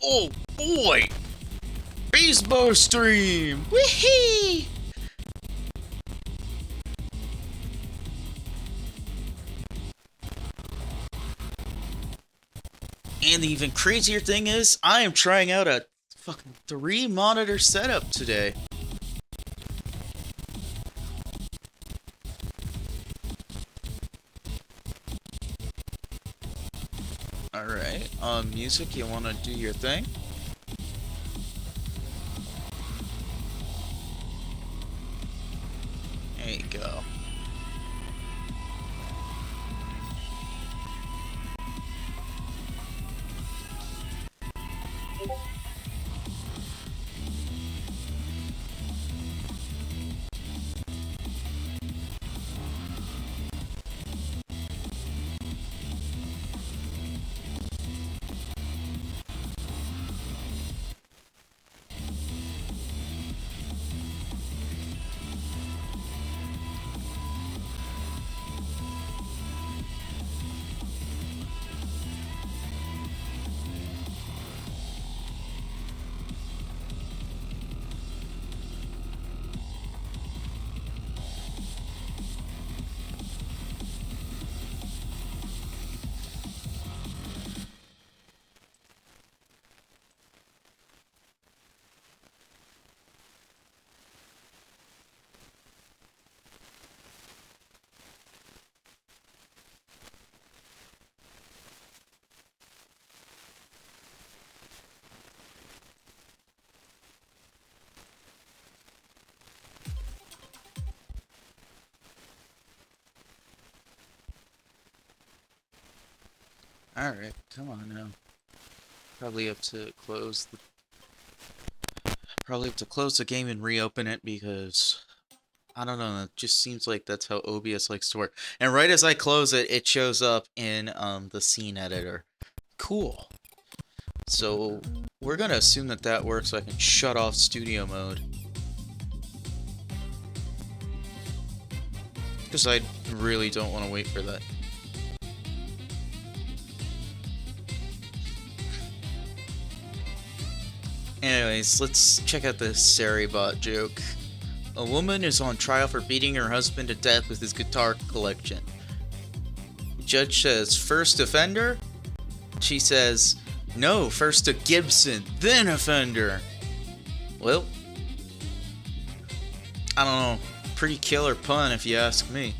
Oh boy! Baseball stream! Wee-hee! And the even crazier thing is, I am trying out a fucking 3-monitor setup today. Alright, music, you wanna do your thing? There you go. Alright, come on now. Probably have to close the game and reopen it because I don't know, it just seems like that's how OBS likes to work. And right as I close it, it shows up in the scene editor. Cool. So we're gonna assume that that works so I can shut off studio mode. Because I really don't want to wait for that. Anyways, let's check out this Saribot joke. A woman is on trial for beating her husband to death with his guitar collection. The judge says, first offender? She says, no, first a Gibson, then offender. Well, I don't know. Pretty killer pun if you ask me.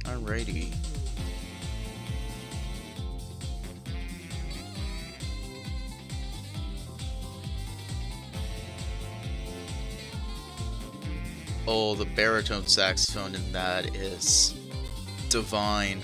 Alrighty. Oh, the baritone saxophone in that is divine.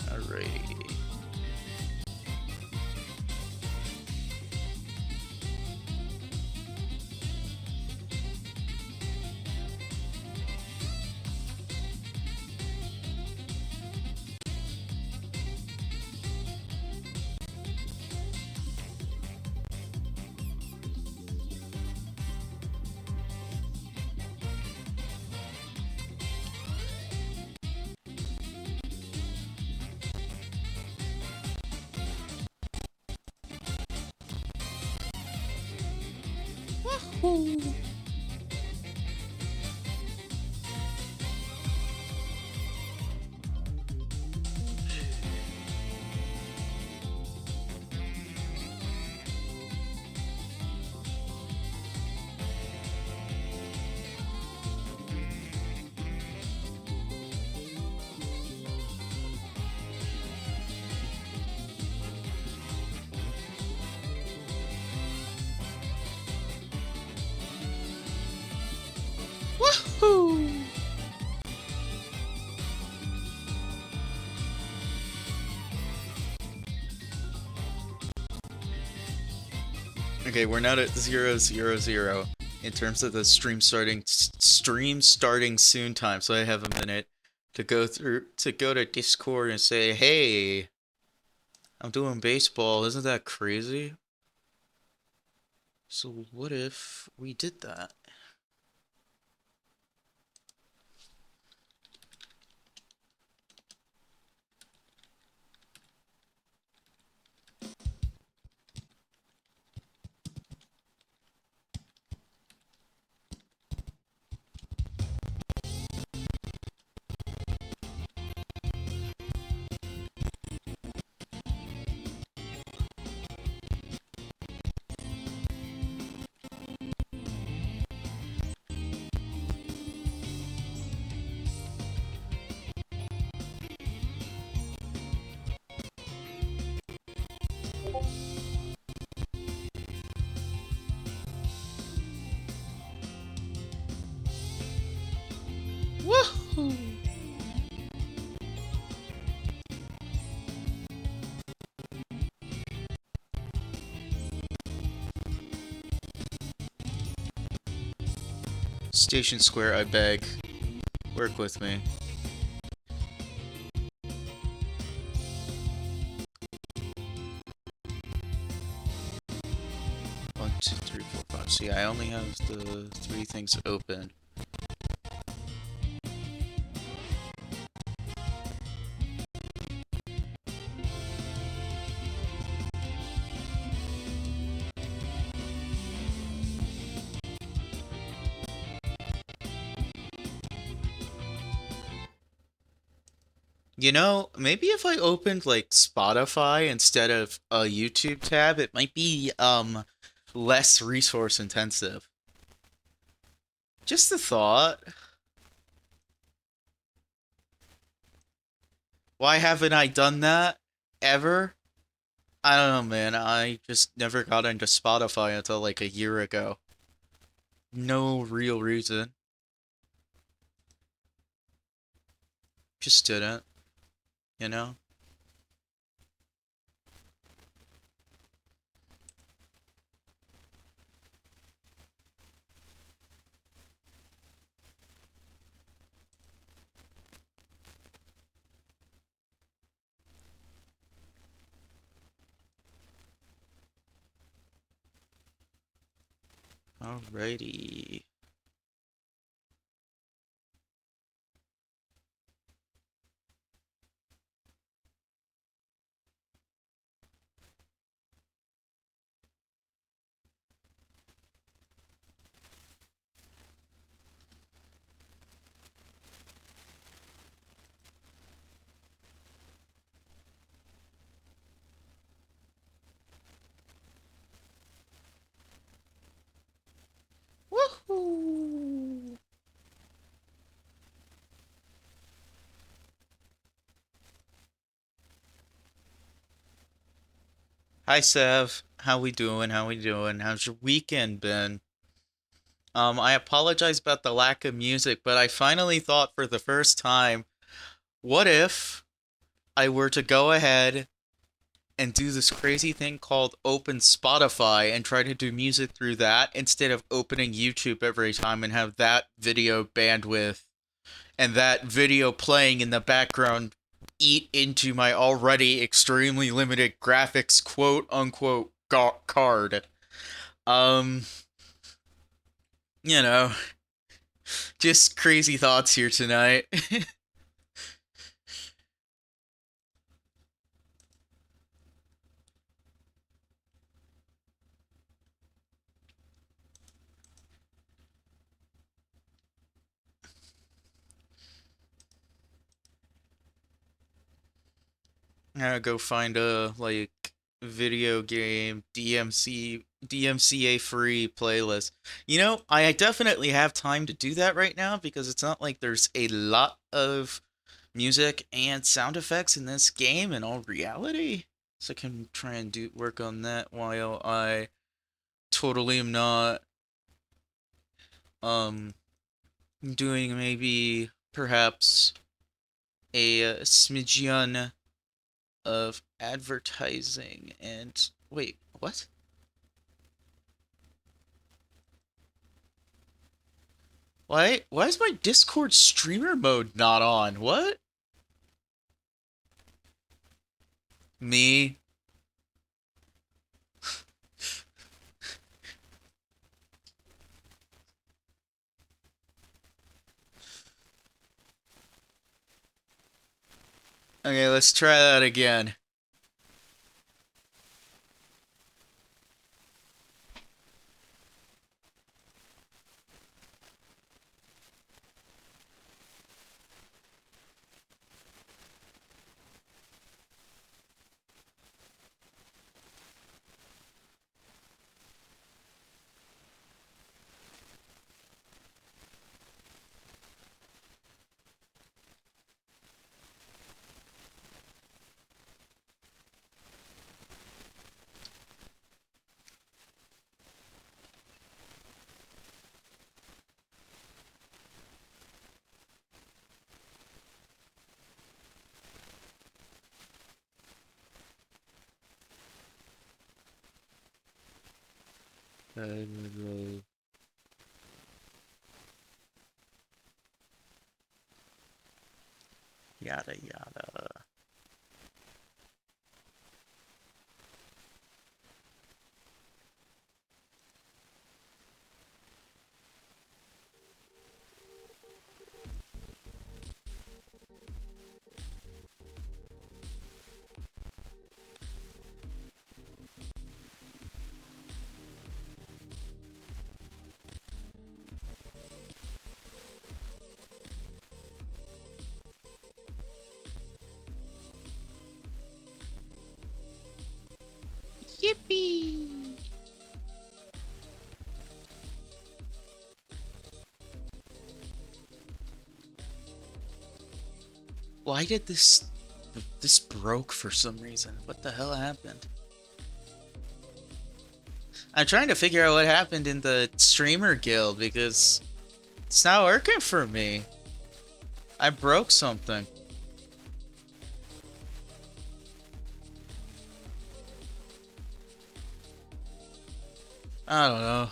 Alrighty. Wahoo! Wahoo! Okay, we're not at 0, 0, 0. in terms of the stream starting soon time, so I have a minute to go to Discord and say, "Hey, I'm doing baseball. Isn't that crazy?" So what if we did that? Woohoo! Station Square, I beg. Work with me. One, two, three, four, five. See, I only have the 3 things open. You know, maybe if I opened like Spotify instead of a YouTube tab, it might be less resource intensive. Just a thought. Why haven't I done that ever? I don't know, man. I just never got into Spotify until like a year ago. No real reason. Just didn't, you know? Alrighty. Woohoo! Hi, Sev. How we doing? How we doing? How's your weekend been? I apologize about the lack of music, but I finally thought for the first time, what if I were to go ahead and do this crazy thing called open Spotify and try to do music through that instead of opening YouTube every time and have that video bandwidth and that video playing in the background eat into my already extremely limited graphics quote unquote card. Um, you know, just crazy thoughts here tonight. I'm gonna go find a like video game DMCA free playlist. You know, I definitely have time to do that right now because it's not like there's a lot of music and sound effects in this game in all reality. So I can try and do work on that while I totally am not um doing maybe perhaps a smidgen of advertising and wait, what? Why is my Discord streamer mode not on? What? Me? Okay, let's try that again. Yada yada. Yippee! Why did this broke for some reason? What the hell happened? I'm trying to figure out what happened in the streamer guild because it's not working for me. I broke something. I don't know.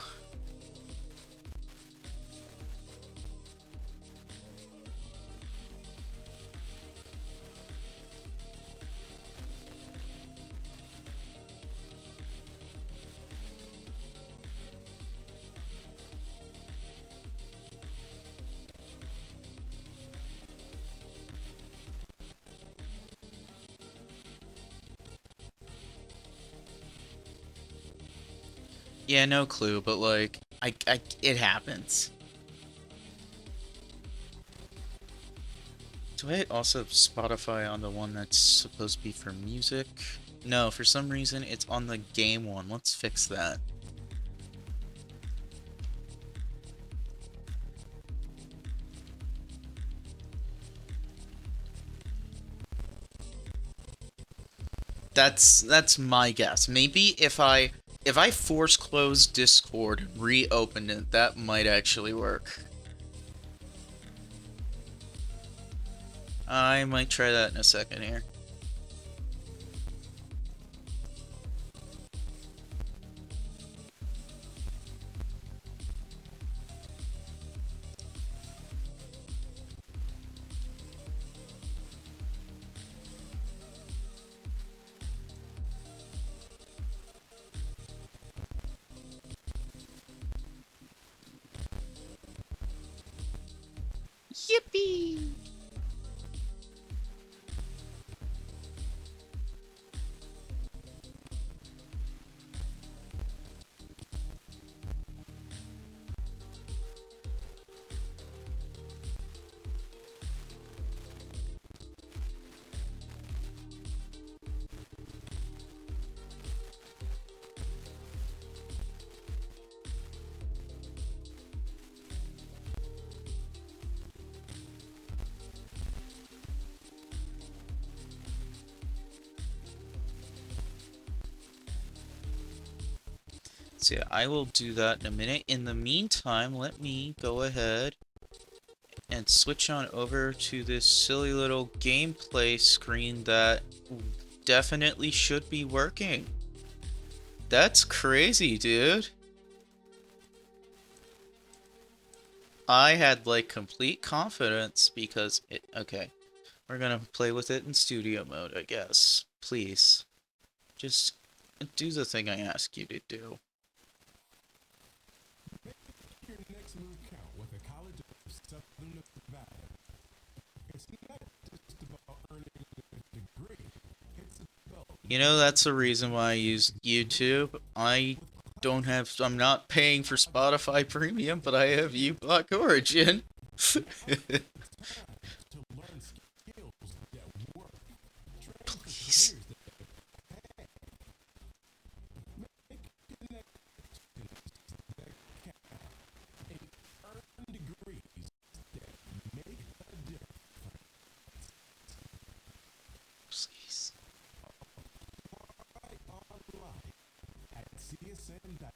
Yeah, no clue, but like, it happens. Do I also have Spotify on the one that's supposed to be for music? No, for some reason it's on the game one. Let's fix that. That's my guess. Maybe if I force close Discord and reopen it, that might actually work. I might try that in a second here. Yippee! So yeah, I will do that in a minute. In the meantime, let me go ahead and switch on over to this silly little gameplay screen that definitely should be working. That's crazy, dude. I had like complete confidence because it. Okay, we're gonna play with it in studio mode, I guess. Please, just do the thing I ask you to do. Your next move count with a College of Southern Nevada. It's not just about earning a degree. It's about You know, that's the reason why I use YouTube. I'm not paying for Spotify Premium, but I have uBlock Origin. to learn skills that work. Train for Please. careers that pay. Make connections that count. And earn degrees that make a difference. Please. Apply online at csn.edu/apply.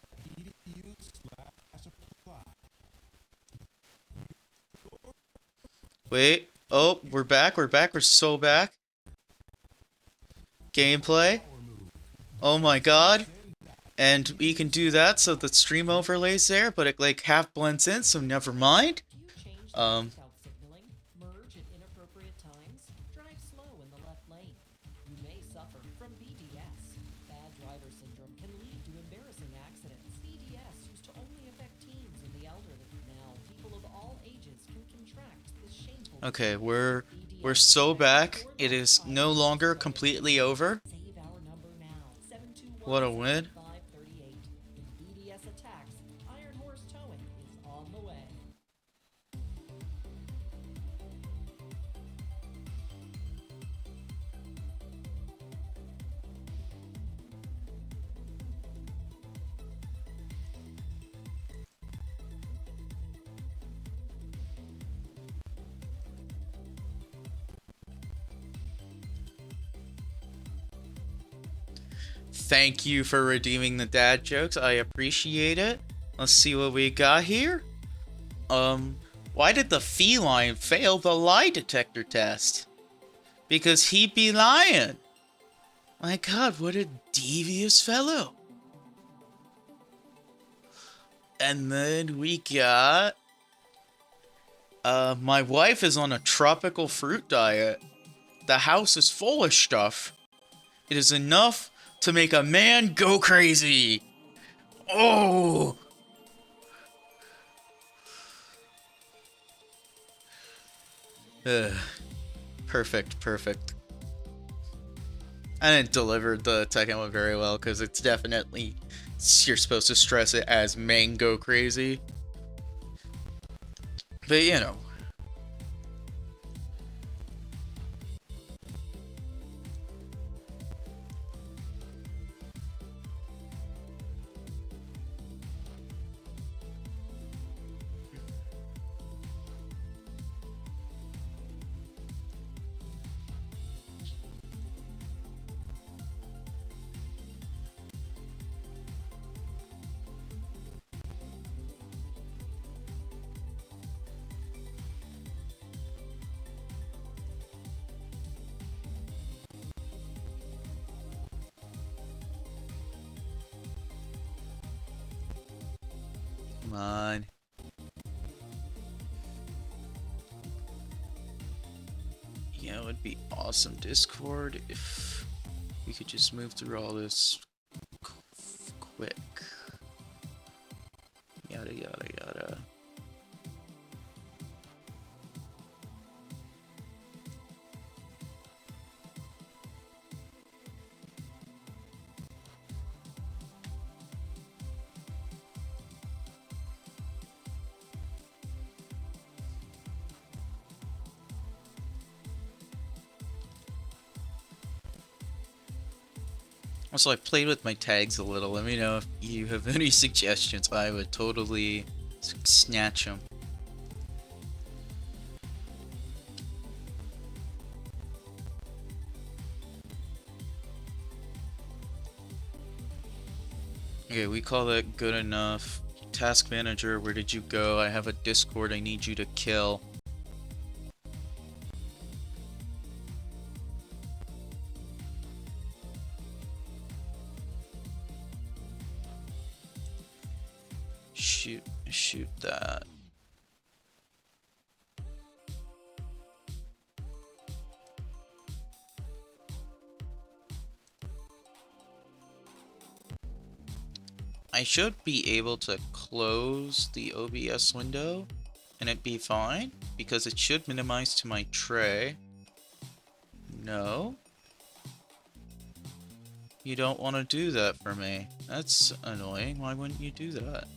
Wait. Oh, we're back. We're back. We're so back. Gameplay. Oh my god. And we can do that so the stream overlays there, but it like half blends in, so never mind. Do you change Um, seatbelt signaling, merge at inappropriate times, drive slow in the left lane? You may suffer from BDS. Bad driver syndrome can lead to embarrassing accidents. BDS used to only affect teens and the elderly. Now, people of all ages can contract this shameful okay, disease. we're so back. It is no longer completely over. Save our number now. What a win. 721-7538. If BDS attacks, Iron Horse Towing is on the way. Thank you for redeeming the dad jokes. I appreciate it. Let's see what we got here. Why did the feline fail the lie detector test? Because he be lying. My god, what a devious fellow. And then we got... my wife is on a tropical fruit diet. The house is full of stuff. It is enough to make a man go crazy. Oh! Perfect, perfect. I didn't deliver the second one very well because it's definitely... You're supposed to stress it as man go crazy. But you know. Come on. Yeah, it would be awesome, Discord, if we could just move through all this quick. Yada yada yada. Also, I played with my tags a little. Let me know if you have any suggestions. I would totally snatch them. Okay, we call that good enough. Task manager, where did you go? I have a Discord I need you to kill. Shoot that. I should be able to close the OBS window and it be fine because it should minimize to my tray. No. You don't want to do that for me. That's annoying. Why wouldn't you do that?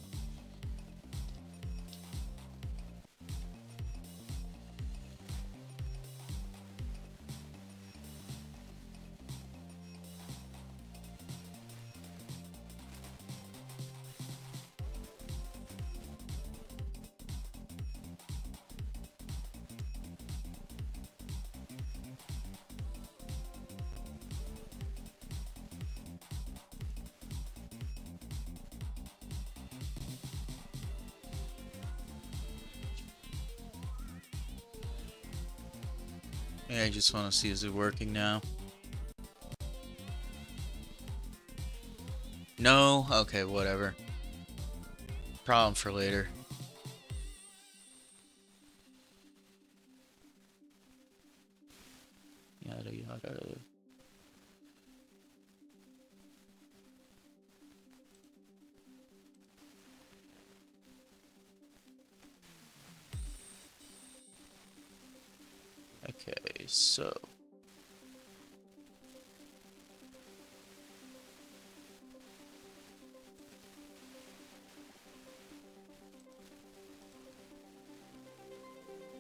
Yeah, I just want to see, is it working now? No? Okay, whatever. Problem for later. Yada yada. Okay, so...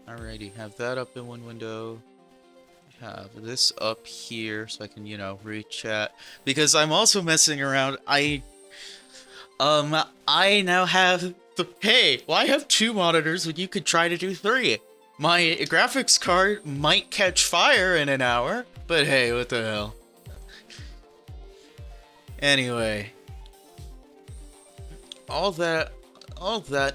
Alrighty, have that up in one window. Have this up here so I can, you know, read chat. Because I'm also messing around. I now have hey, why have 2 monitors when you could try to do 3? My graphics card might catch fire in an hour, but hey, what the hell. Anyway, all that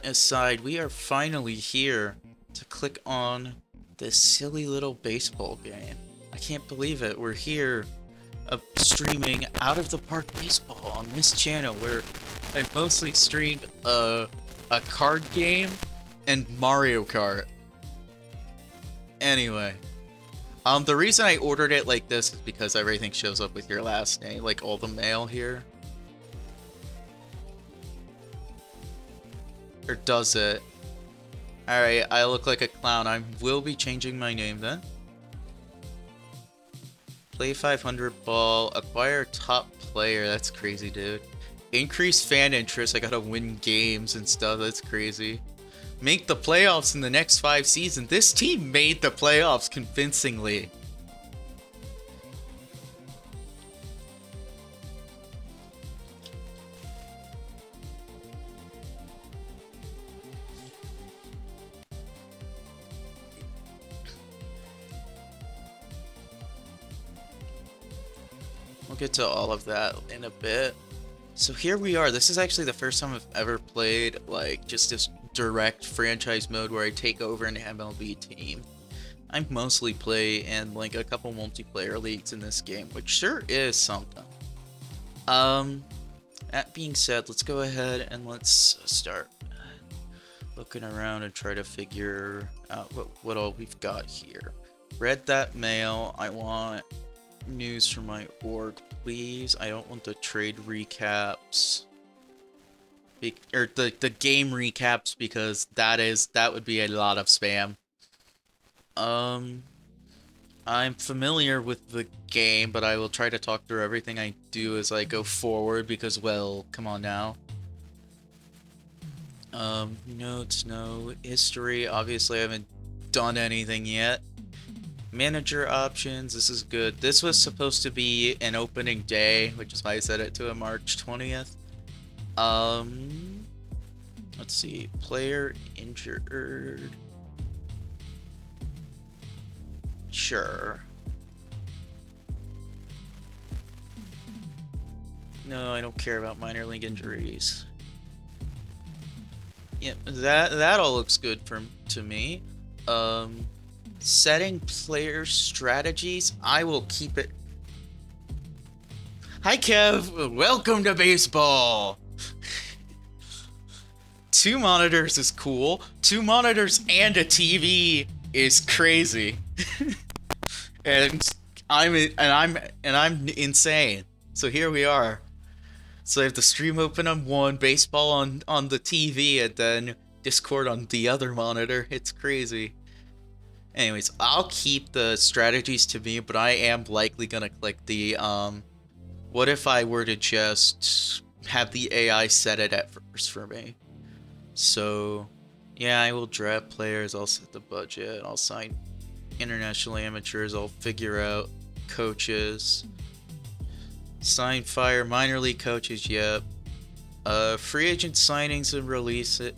aside, we are finally here to click on this silly little baseball game. I can't believe it. We're here streaming Out of the Park Baseball on this channel where I mostly streamed a card game and Mario Kart. Anyway, the reason I ordered it like this is because everything shows up with your last name, like all the mail here. Or does it? Alright, I look like a clown. I will be changing my name then. Play 500 ball. Acquire top player. That's crazy, dude. Increase fan interest. I gotta win games and stuff. That's crazy. Make the playoffs in the next 5 seasons. This team made the playoffs convincingly. We'll get to all of that in a bit. So here we are. This is actually the first time I've ever played like just this direct franchise mode where I take over an MLB team. I mostly play in like a couple multiplayer leagues in this game, which sure is something. That being said, let's go ahead and let's start looking around and try to figure out what all we've got here. Read that mail. I want news from my org, please. I don't want the trade recaps. Or the game recaps, because that would be a lot of spam. I'm familiar with the game, but I will try to talk through everything I do as I go forward because, well, come on now. Notes, no. History, obviously I haven't done anything yet. Manager options, this is good. This was supposed to be an opening day, which is why I set it to a March 20th. Let's see. Player injured. Sure. No, I don't care about minor league injuries. Yep, that all looks good to me. Setting player strategies, I will keep it. Hi Kev, welcome to baseball. 2 monitors is cool. 2 monitors and a TV is crazy. and I'm insane. So here we are. So I have the stream open on one, baseball on the TV, and then Discord on the other monitor. It's crazy. Anyways, I'll keep the strategies to me, but I am likely gonna click the what if I were to just have the AI set it at first for me? So yeah, I will draft players, I'll set the budget, I'll sign international amateurs, I'll figure out coaches. Sign fire minor league coaches, yep. Free agent signings and release it.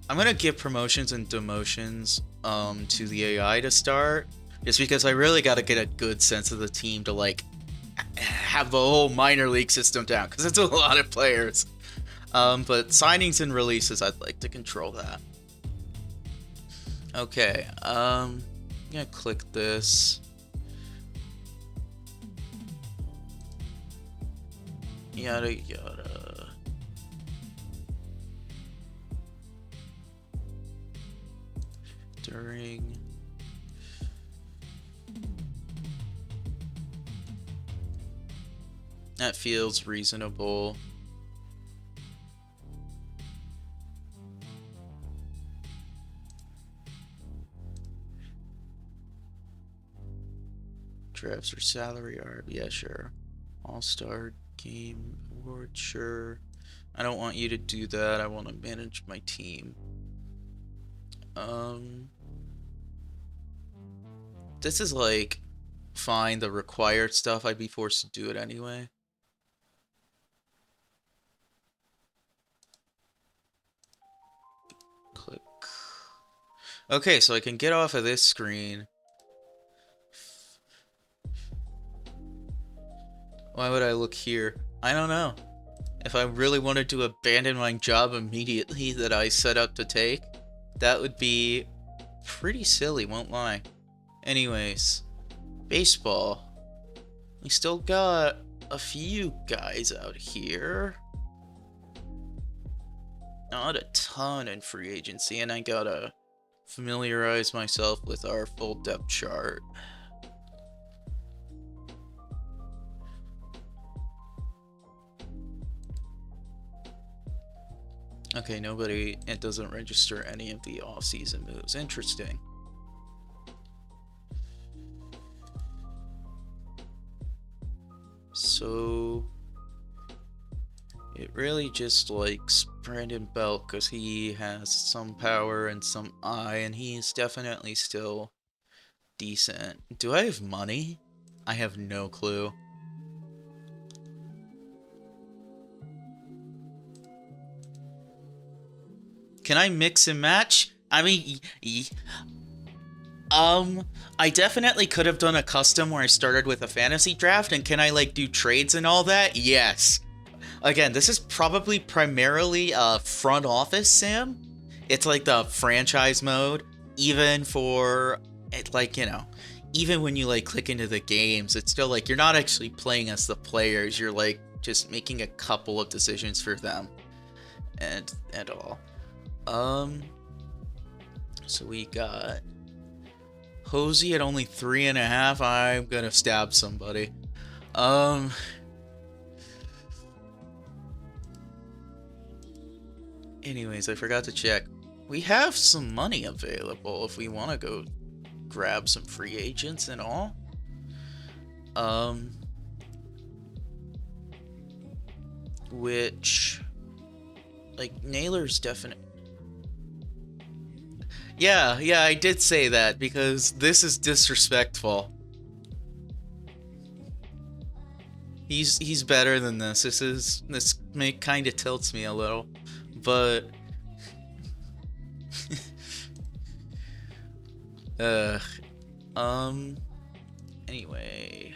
I'm gonna give promotions and demotions to the AI to start, just because I really gotta get a good sense of the team to like have the whole minor league system down, because it's a lot of players. But signings and releases, I'd like to control that. Okay, I'm gonna click this. Yada yada. During that feels reasonable. Drafts or salary are, yeah, sure. All-star game award, sure. I don't want you to do that. I want to manage my team. This is like fine, the required stuff. I'd be forced to do it anyway. Click. Okay, so I can get off of this screen. Why would I look here? I don't know. If I really wanted to abandon my job immediately that I set up to take, that would be pretty silly, won't lie. Anyways, baseball. We still got a few guys out here. Not a ton in free agency, and I gotta familiarize myself with our full depth chart. Okay, nobody, it doesn't register any of the off-season moves. Interesting. So it really just likes Brandon Belt because he has some power and some eye, and he's definitely still decent. Do I have money? I have no clue. Can I mix and match? I mean, I definitely could have done a custom where I started with a fantasy draft, and can I like do trades and all that? Yes. Again, this is probably primarily a front office sim. It's like the franchise mode, even for it, like, you know, even when you like click into the games, it's still like you're not actually playing as the players. You're like just making a couple of decisions for them and all. So we got Hosey at only 3.5. I'm gonna stab somebody. Anyways, I forgot to check. We have some money available if we want to go grab some free agents and all. Which, like, Naylor's definite. Yeah, I did say that because this is disrespectful. He's better than this. This kind of tilts me a little, but anyway,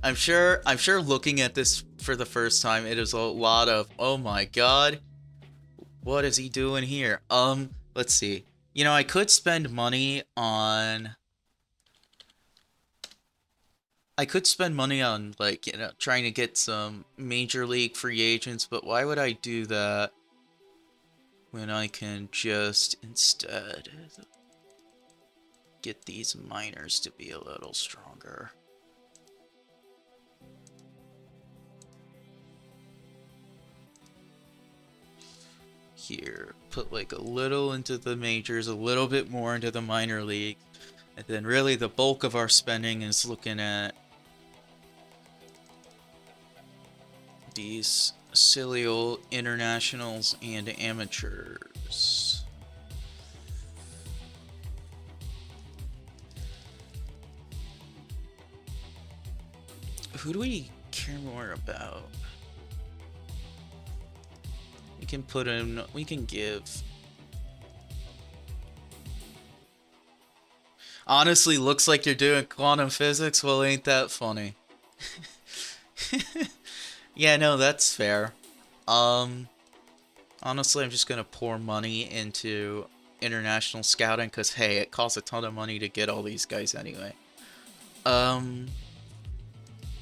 I'm sure looking at this for the first time, it is a lot of, oh my god, what is he doing here? Let's see. You know, I could spend money on like, you know, trying to get some major league free agents, but why would I do that when I can just instead get these minors to be a little stronger? here. Put like a little into the majors, a little bit more into the minor league, and then really the bulk of our spending is looking at these silly old internationals and amateurs. Who do we care more about? We can put in, we can give. Honestly, looks like you're doing quantum physics. Well, ain't that funny? Yeah, no, that's fair. Honestly, I'm just gonna pour money into international scouting because, hey, it costs a ton of money to get all these guys anyway.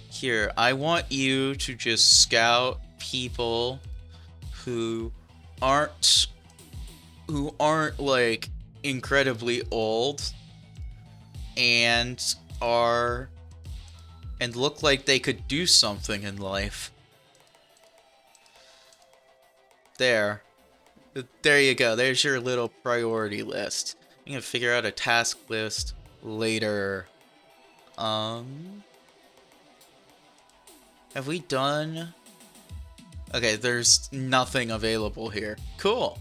Here, I want you to just scout people who aren't like incredibly old and look like they could do something in life. There you go. There's your little priority list. You can figure out a task list later. Have we done? Okay, there's nothing available here. Cool.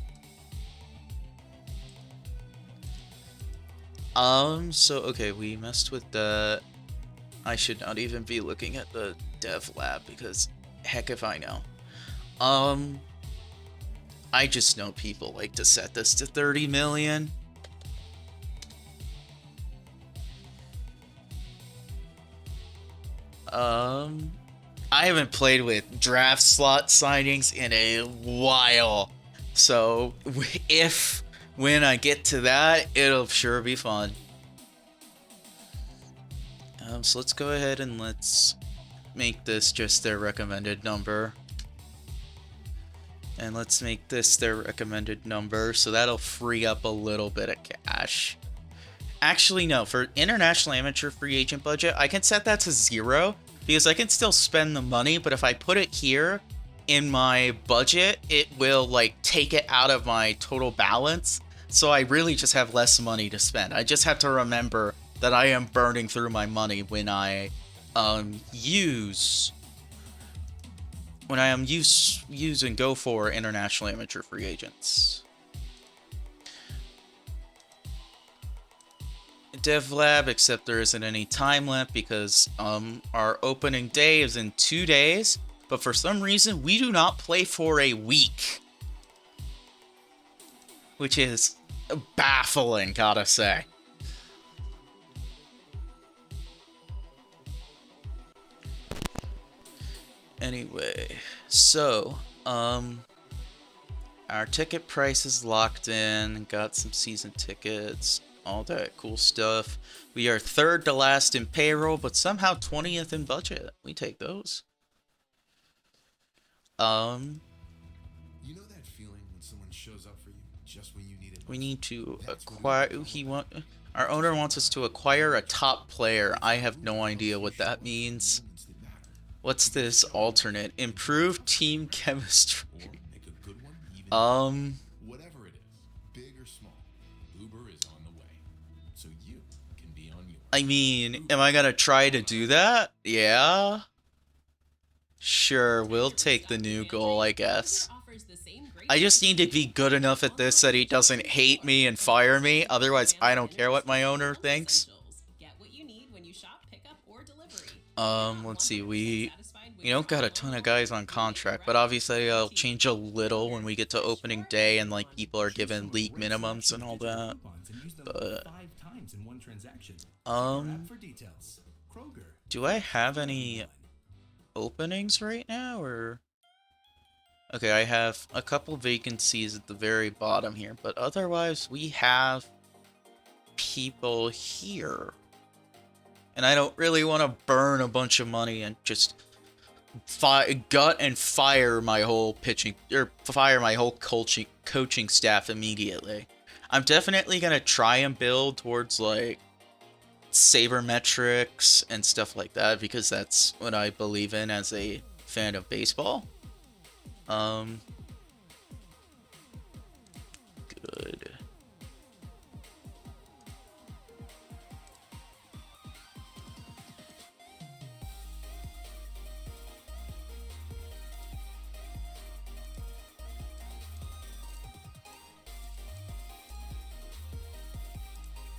So, okay, we messed with the... I should not even be looking at the dev lab because heck if I know. I just know people like to set this to 30 million. I haven't played with draft slot signings in a while. So when I get to that, it'll sure be fun. So let's go ahead and let's make this just their recommended number. And let's make this their recommended number, so that'll free up a little bit of cash. Actually, no, for international amateur free agent budget, I can set that to 0, because I can still spend the money, but if I put it here in my budget, it will, like, take it out of my total balance, so I really just have less money to spend. I just have to remember that I am burning through my money when I use and go for international amateur free agents. Dev lab, except there isn't any time left because our opening day is in 2 days, but for some reason we do not play for a week, which is baffling, gotta say. Anyway, so, our ticket price is locked in, got some season tickets, all that cool stuff. We are 3rd to last in payroll, but somehow 20th in budget. We take those. You know that feeling when someone shows up for you just when you need it? We need to acquire, our owner wants us to acquire a top player. I have no idea what that means. What's this alternate? Improve team chemistry. Whatever it is, big or small, Uber is on the way, so you can be on yours. I mean, am I gonna try to do that? Yeah. Sure, we'll take the new goal, I guess. I just need to be good enough at this that he doesn't hate me and fire me. Otherwise, I don't care what my owner thinks. Let's see, we don't got a ton of guys on contract, but obviously I'll change a little when we get to opening day and like people are given league minimums and all that. But do I have any openings right now or okay, I have a couple vacancies at the very bottom here, but otherwise we have people here. And I don't really want to burn a bunch of money and just gut and fire my whole coaching staff immediately. I'm definitely going to try and build towards like sabermetrics and stuff like that because that's what I believe in as a fan of baseball.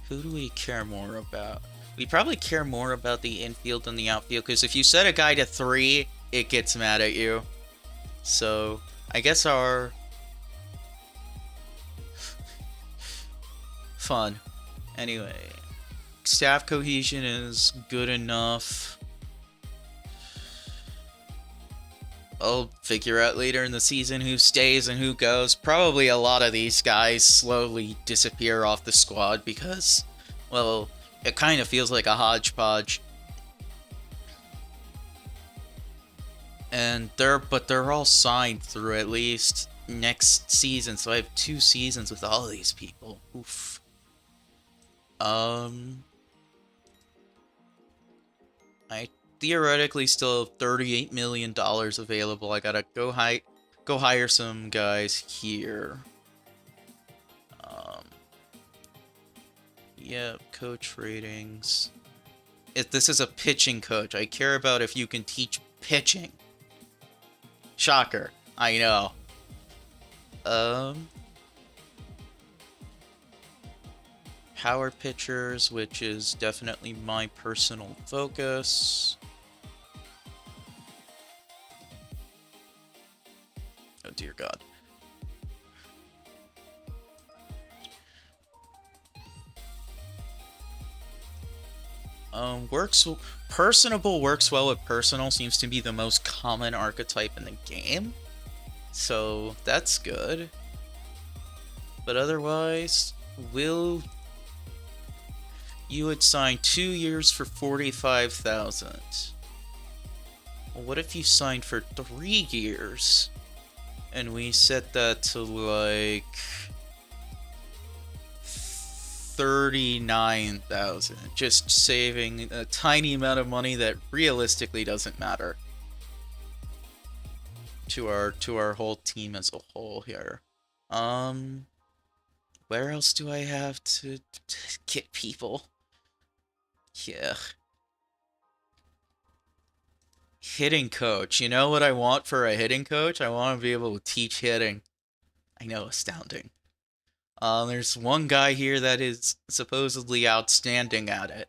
Who do we care more about? We probably care more about the infield than the outfield, because if you set a guy to 3, it gets mad at you. So, I guess our... Fun. Anyway, staff cohesion is good enough. I'll figure out later in the season who stays and who goes. Probably a lot of these guys slowly disappear off the squad because, well, it kind of feels like a hodgepodge. And they're all signed through at least next season, so I have 2 seasons with all of these people. Oof. I theoretically still have $38 million available. I gotta go hire some guys here. Yeah, coach ratings. If this is a pitching coach, I care about if you can teach pitching. Shocker, I know. Power pitchers, which is definitely my personal focus. Oh dear God. Personable works well with personal, seems to be the most common archetype in the game. So that's good. But otherwise, you would sign 2 years for 45,000. Well, what if you signed for 3 years? And we set that to like 39,000, just saving a tiny amount of money that realistically doesn't matter to our whole team as a whole here. Where else do I have to get people? Yeah. Hitting coach. You know what I want for a hitting coach? I want to be able to teach hitting. I know, astounding. There's one guy here that is supposedly outstanding at it.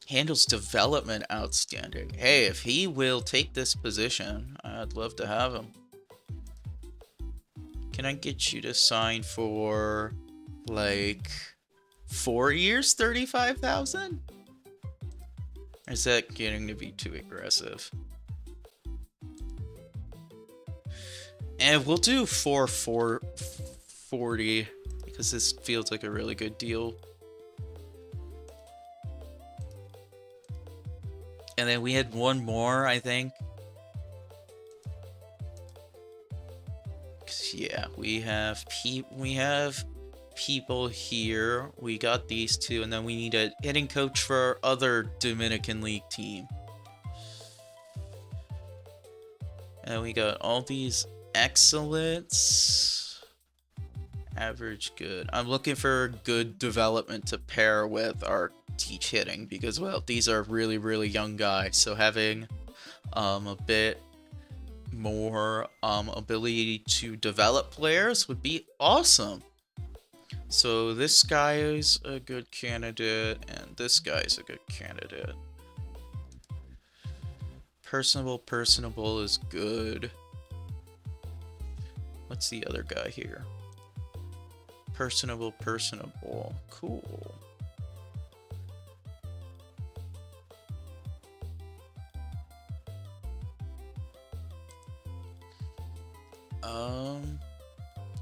Handles development outstanding. Hey, if he will take this position, I'd love to have him. Can I get you to sign for, like, 4 years, 35,000? Or is that getting to be too aggressive? And we'll do 440 because this feels like a really good deal. And then we had one more, I think. Yeah, we have people here. We got these 2, and then we need a hitting coach for our other Dominican League team. And we got all these excellence, average, good. I'm looking for good development to pair with our teach hitting because, well, these are really, really young guys. So having a bit more ability to develop players would be awesome. So this guy is a good candidate, and this guy is a good candidate. Personable is good. What's the other guy here? Personable. Cool.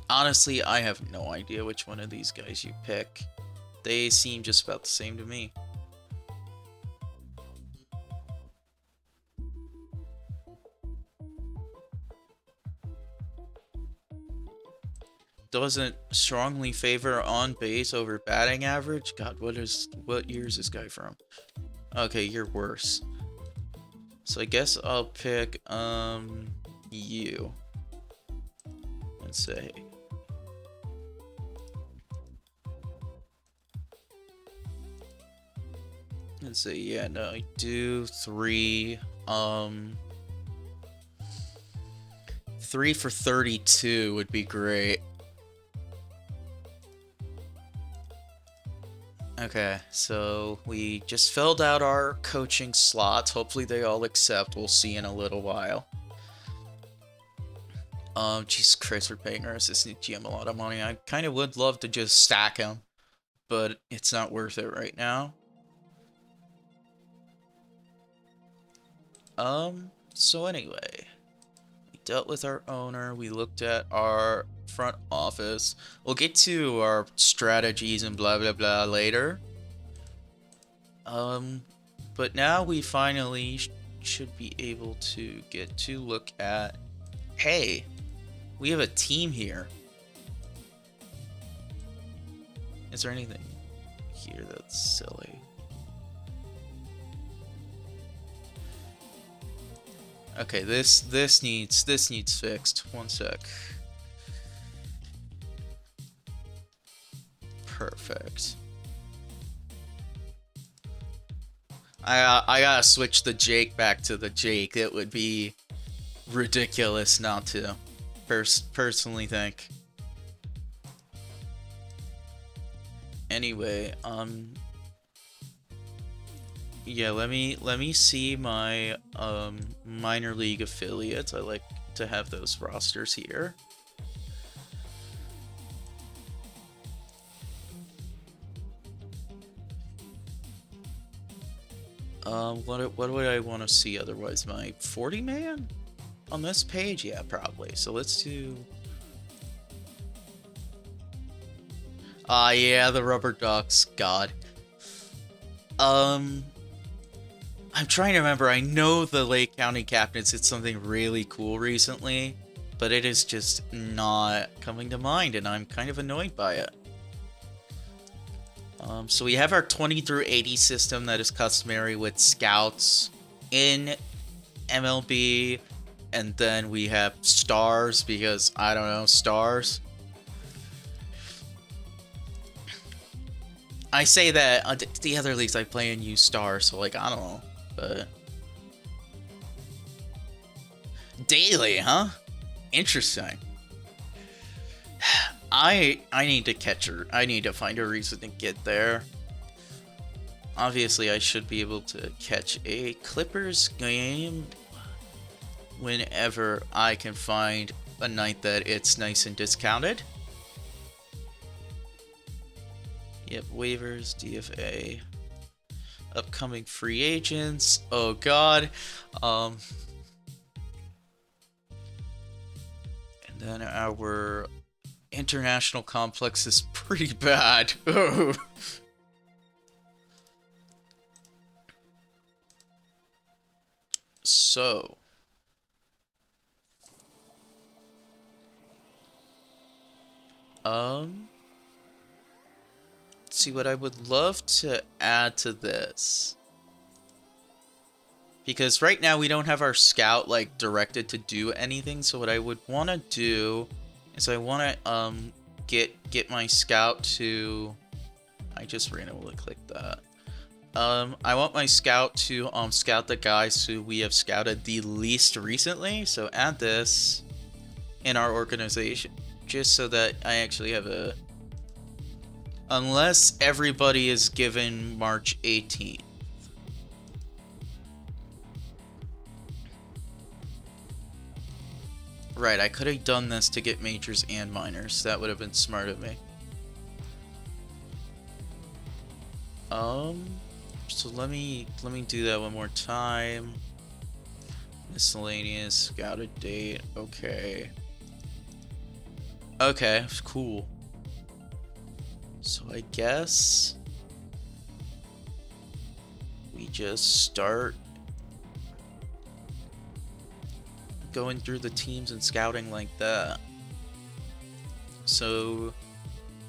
Honestly, I have no idea which one of these guys you pick. They seem just about the same to me. Doesn't strongly favor on base over batting average? God, what year is this guy from? Okay, you're worse. So I guess I'll pick you. And say yeah, no, I do 3 3 for 32 would be great. Okay, so we just filled out our coaching slots. Hopefully they all accept. We'll see in a little while. Jesus Christ, we're paying our assistant GM a lot of money. I kind of would love to just stack him, but it's not worth it right now. So anyway, we dealt with our owner. We looked at our front office. We'll get to our strategies and blah blah blah later. But now we finally should be able to get to look at, hey, we have a team here. Is there anything here that's silly? Okay, this needs fixed. One sec. Perfect. I gotta switch the Jake back to the Jake. It would be ridiculous not to. Personally think. Anyway, yeah, let me see my minor league affiliates. I like to have those rosters here. What would I want to see otherwise? My 40 man on this page? Yeah, probably. So let's do. Yeah, the rubber ducks. God. I'm trying to remember. I know the Lake County Captains did something really cool recently, but it is just not coming to mind, and I'm kind of annoyed by it. So we have our 20 through 80 system that is customary with scouts in MLB, and then we have stars because, I don't know, stars. I say that the other leagues I play in use stars, so like, I don't know, but... Daily, huh? Interesting. I need to catch her. I need to find a reason to get there. Obviously, I should be able to catch a Clippers game whenever I can find a night that it's nice and discounted. Yep, waivers, DFA. Upcoming free agents. Oh god. And then our international complex is pretty bad. So. Let's see what I would love to add to this. Because right now we don't have our scout like directed to do anything, so what I would want to do is I want to get my scout to, I just randomly clicked that. I want my scout to scout the guys who we have scouted the least recently, so add this in our organization just so that I actually have a, unless everybody is given March 18th. Right, I could have done this to get majors and minors. That would have been smart of me. So let me do that one more time. Miscellaneous, scouted date, okay. Okay, cool. So I guess we just start going through the teams and scouting like that. So,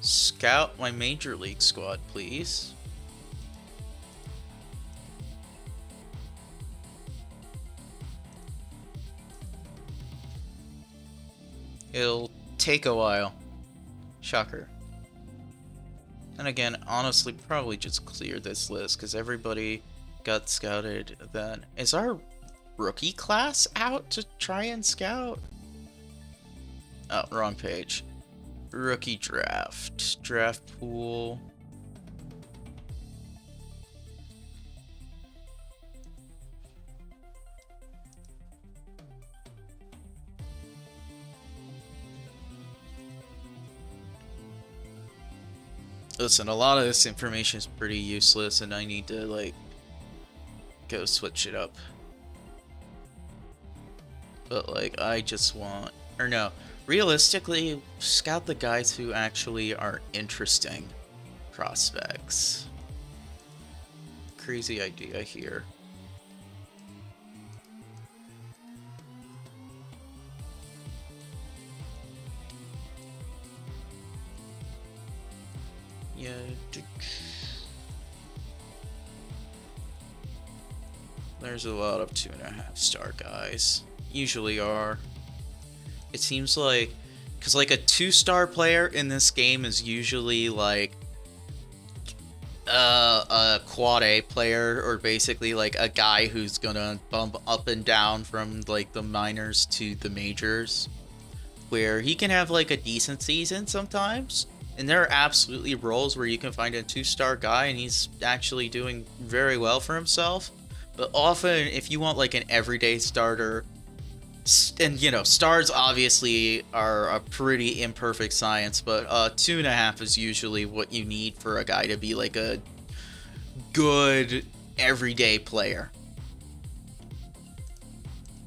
scout my major league squad, please. It'll take a while. Shocker. And again, honestly, probably just clear this list because everybody got scouted then. Is our rookie class out to try and scout? Oh, wrong page. Rookie draft. Draft pool. Listen, a lot of this information is pretty useless, and I need to, like, go switch it up. But, like, I just want... Or no, realistically, scout the guys who actually are interesting prospects. Crazy idea here. Yeah. There's a lot of 2.5-star guys. Usually are. It seems like... Because, like, a 2-star player in this game is usually, like... a quad A player, or basically, like, a guy who's gonna bump up and down from, like, the minors to the majors. Where he can have, like, a decent season sometimes. And there are absolutely roles where you can find a 2-star guy and he's actually doing very well for himself. But often, if you want, like, an everyday starter, and, you know, stars obviously are a pretty imperfect science, but 2.5 is usually what you need for a guy to be, like, a good everyday player.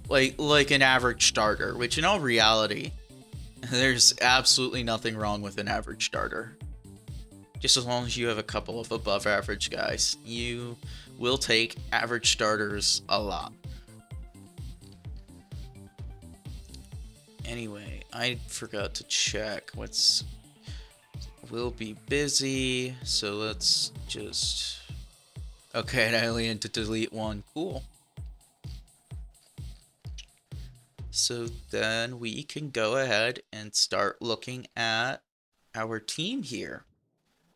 Like an average starter, which in all reality, there's absolutely nothing wrong with an average starter. Just as long as you have a couple of above average guys, you will take average starters a lot. Anyway, I forgot to check what's... We'll be busy, so let's just... Okay, and I only had to delete one. Cool. So then we can go ahead and start looking at our team here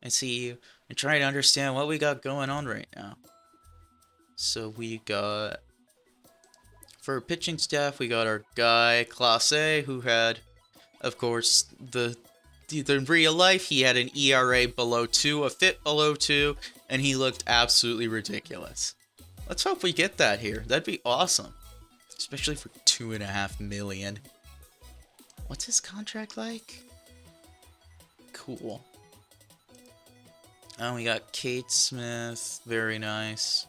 and see and try to understand what we got going on right now. So we got, for pitching staff, we got our guy Class A, who had, of course, the real life, he had an ERA below 2, a FIP below 2, and he looked absolutely ridiculous. Let's hope we get that here. That'd be awesome. Especially for $2.5 million. What's his contract like? Cool. Oh, we got Kate Smith. Very nice.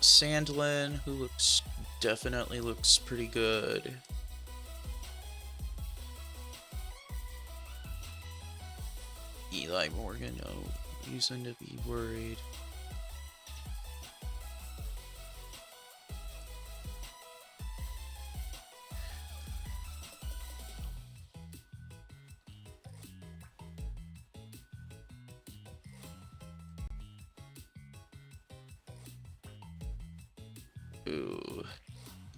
Sandlin, who definitely looks pretty good. Eli Morgan, no reason to be worried. Ooh.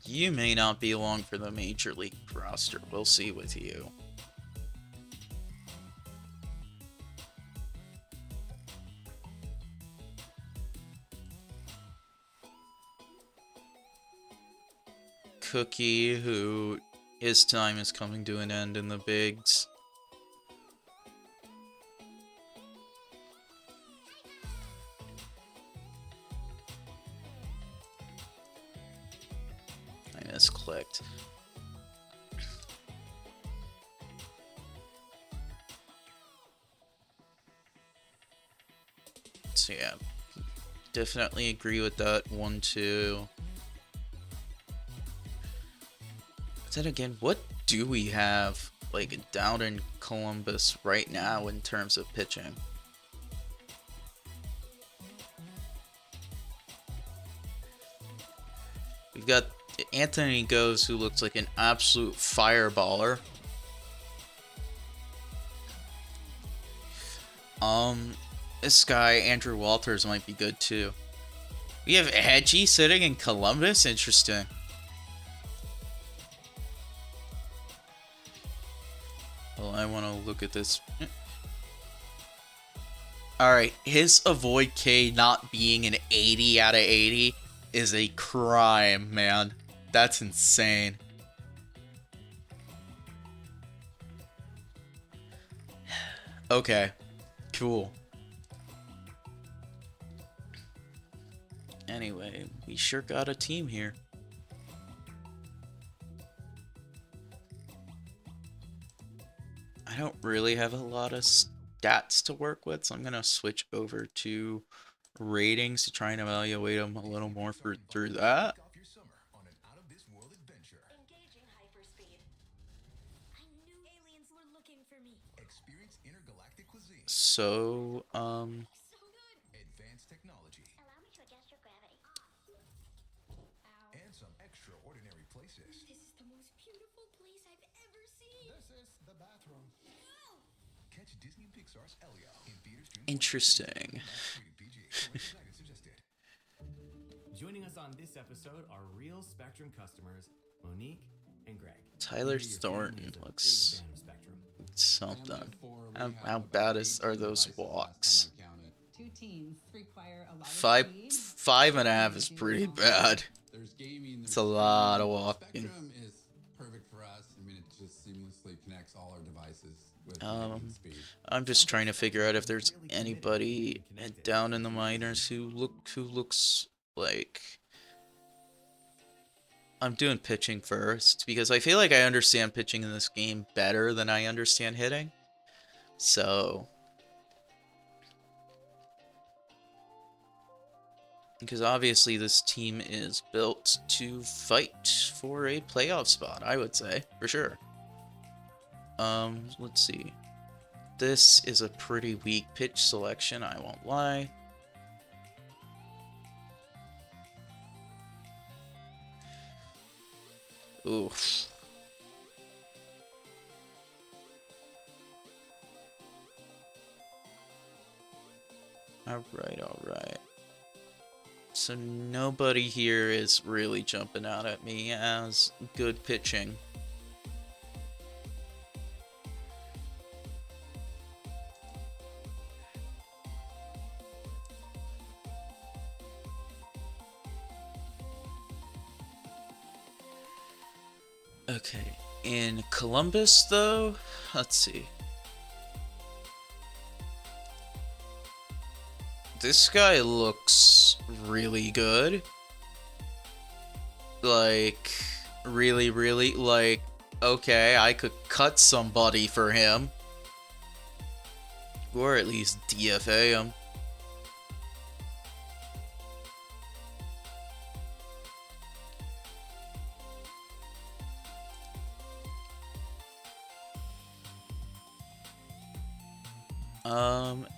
You may not be long for the Major League roster. We'll see with you. Cookie, who his time is coming to an end in the bigs. I misclicked. So yeah, definitely agree with that 1-2. Then again, what do we have, like, down in Columbus right now in terms of pitching? We've got Anthony Goes, who looks like an absolute fireballer. This guy, Andrew Walters, might be good too. We have Hedgie sitting in Columbus? Interesting. Well, I want to look at this. Alright, his avoid K not being an 80 out of 80 is a crime, man. That's insane. Okay, cool. Anyway, we sure got a team here. I don't really have a lot of stats to work with, so I'm gonna switch over to ratings to try and evaluate them a little more through that. Off your summer on an out-of-this-world adventure. Engaging hyperspeed. I knew aliens were looking for me. Experience intergalactic cuisine, So, So good. advanced technology, Allow me to adjust your gravity. Ow. and some extraordinary places. This is the most beautiful place I've ever seen. This is the bathroom. Oh, Catch Disney and Pixar's Elio in theaters June 20th. interesting. Rated PG. Parental guidance suggested. Joining us on this episode are real Spectrum customers, Monique and Greg. Tyler Maybe your Thornton family is a big looks fan of Spectrum. something. How bad are those walks? Two teens require a lot Five, of speed. 5.5 is pretty bad. There's gaming. It's a lot of walking. Spectrum is perfect for us. I mean, it just seamlessly connects all our devices with lightning speed. I'm just trying to figure out if there's anybody down in the minors who looks like. I'm doing pitching first because I feel like I understand pitching in this game better than I understand hitting. So, because obviously this team is built to fight for a playoff spot, I would say, for sure. Let's see. This is a pretty weak pitch selection, I won't lie. Oof. Alright. So nobody here is really jumping out at me as good pitching. Okay, in Columbus though, let's see. This guy looks really good. Like, really, like, okay, I could cut somebody for him. Or at least DFA him.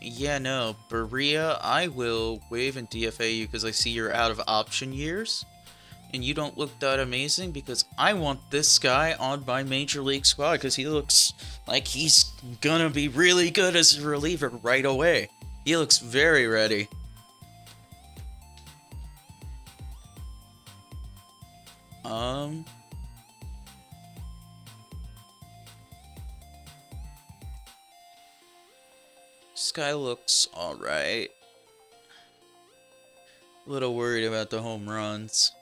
Yeah, no, Berea, I will waive and DFA you because I see you're out of option years. And you don't look that amazing because I want this guy on my Major League squad because he looks like he's gonna be really good as a reliever right away. He looks very ready. This guy looks alright. A little worried about the home runs.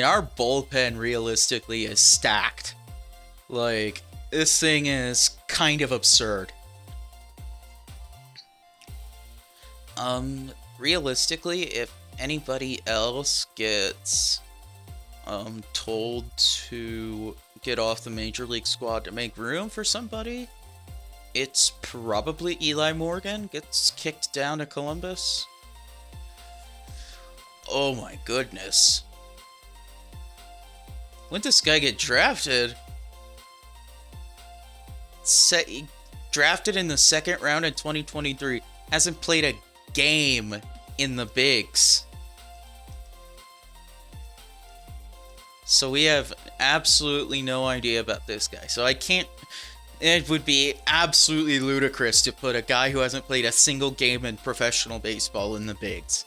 Our bullpen realistically is stacked. Like, this thing is kind of absurd. Realistically, if anybody else gets, told to get off the Major League squad to make room for somebody, it's probably Eli Morgan gets kicked down to Columbus. Oh my goodness. When did this guy get drafted? Drafted in the second round in 2023. Hasn't played a game in the bigs. So we have absolutely no idea about this guy. So I can't... It would be absolutely ludicrous to put a guy who hasn't played a single game in professional baseball in the bigs.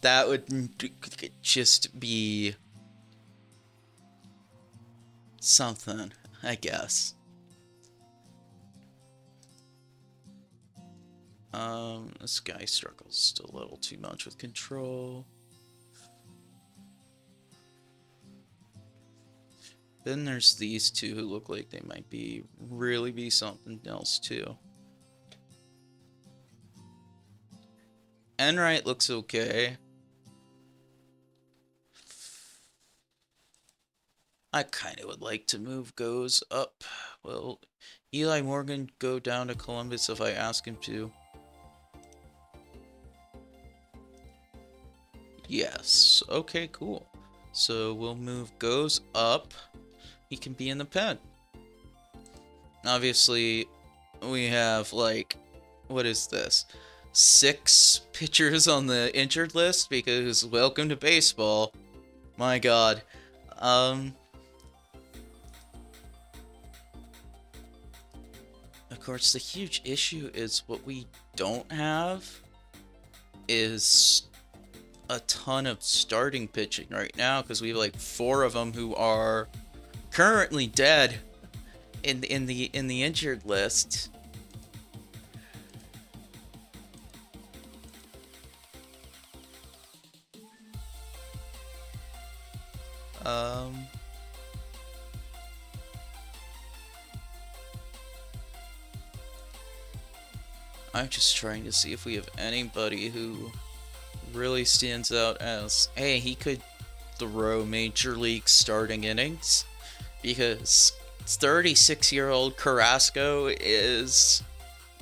That would just be... something. I guess. This guy struggles a little too much with control. Then there's these two who look like they might really be something else too. Enright looks okay. I kind of would like to move Goes up. Will Eli Morgan go down to Columbus if I ask him to? Yes. Okay, cool. So we'll move Goes up. He can be in the pen. Obviously, we have, like, what is this? 6 pitchers on the injured list because welcome to baseball. My God. Of course, the huge issue is what we don't have is a ton of starting pitching right now because we have like 4 of them who are currently dead in the injured list. I'm just trying to see if we have anybody who really stands out as, hey, he could throw major league starting innings, because 36-year-old Carrasco is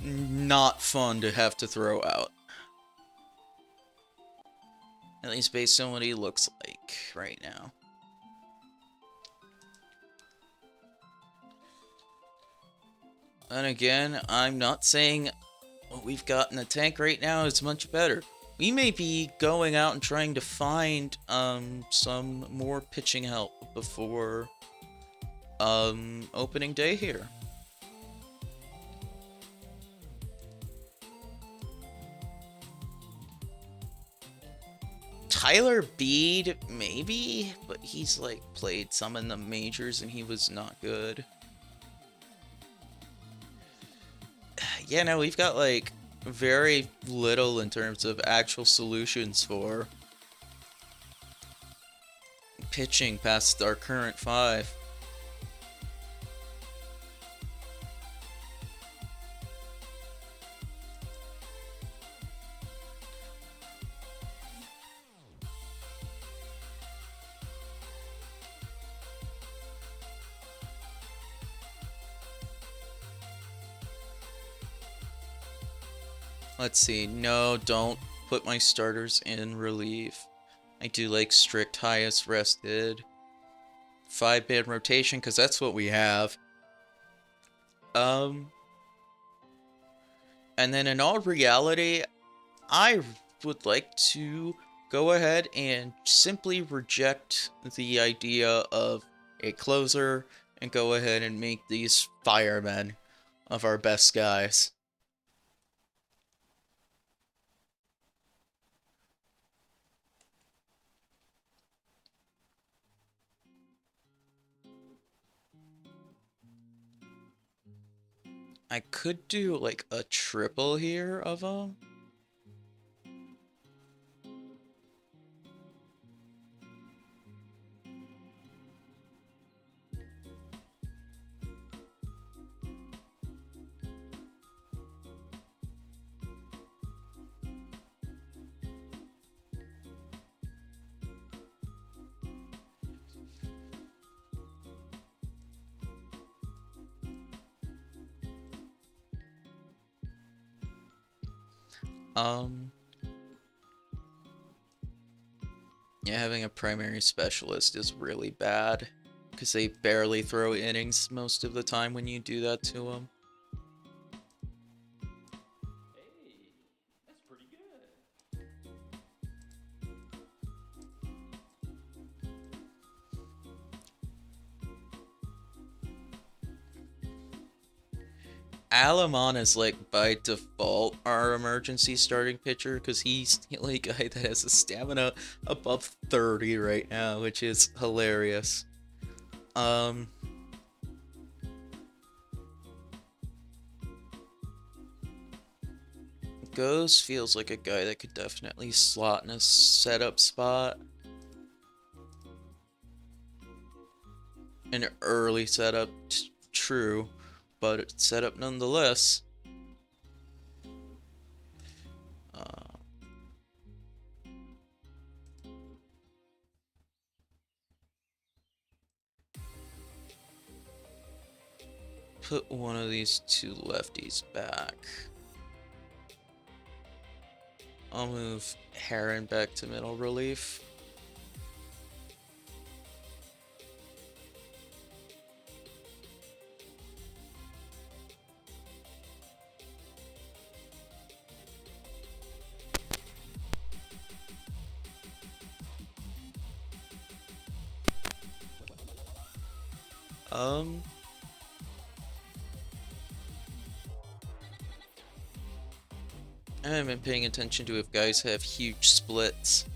not fun to have to throw out. At least based on what he looks like right now. And again, I'm not saying what we've got in the tank right now is much better. We may be going out and trying to find some more pitching help before opening day here. Tyler Beede, maybe, but he's like played some in the majors and he was not good. Yeah, no, we've got like very little in terms of actual solutions for pitching past our current 5. Let's see. No, don't put my starters in relief. I do like strict highest rested 5-man rotation because that's what we have. And then in all reality, I would like to go ahead and simply reject the idea of a closer and go ahead and make these firemen of our best guys. I could do like a triple here of them. Yeah, having a primary specialist is really bad because they barely throw innings most of the time when you do that to them. Hey, that's pretty good. Alamon is like by default our emergency starting pitcher because he's the only guy that has a stamina above 30 right now, which is hilarious. Ghost feels like a guy that could definitely slot in a setup spot. An early setup, true, but it's setup nonetheless. Put one of these two lefties back. I'll move Heron back to middle relief. I haven't been paying attention to if guys have huge splits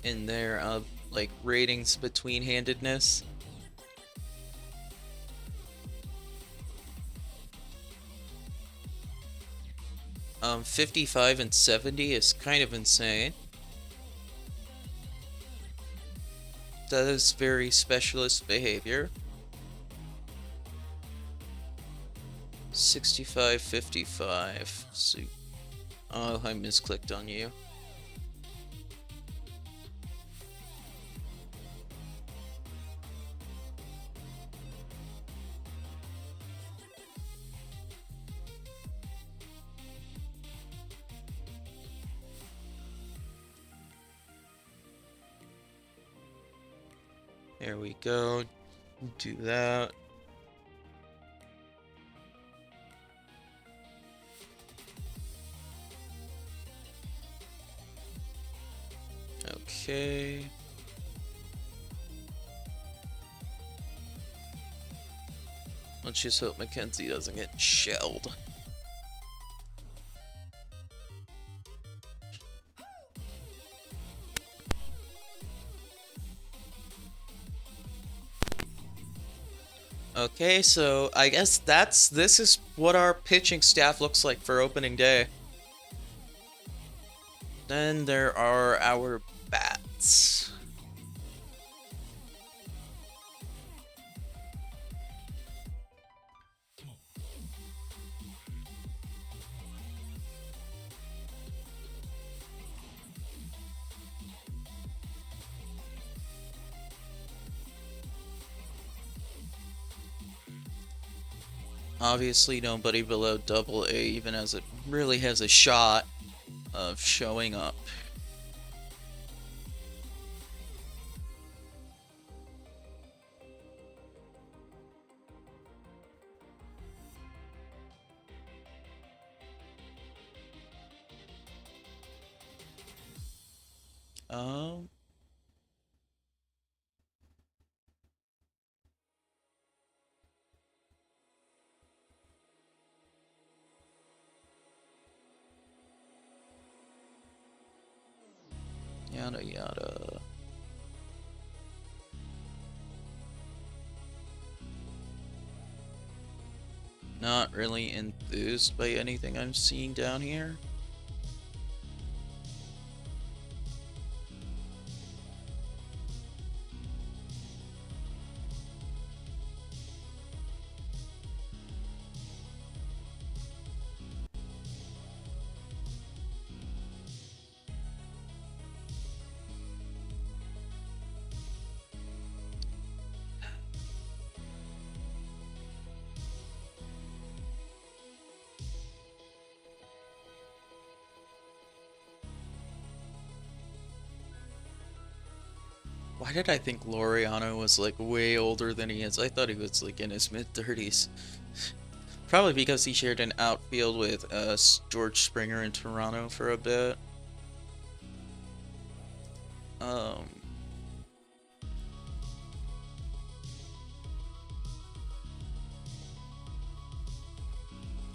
in their like ratings between handedness. 55 and 70 is kind of insane. That is very specialist behavior. 65, 55. So, oh, I misclicked on you. There we go. Do that. Okay. Let's just hope Mackenzie doesn't get shelled. Okay, so I guess this is what our pitching staff looks like for opening day. Then there are our bats. Obviously, nobody below double A even really has a shot of showing up. Um. Yada yada. Not really enthused by anything I'm seeing down here. Why did I think Laureano was like way older than he is? I thought he was like in his mid-30s. Probably because he shared an outfield with George Springer in Toronto for a bit.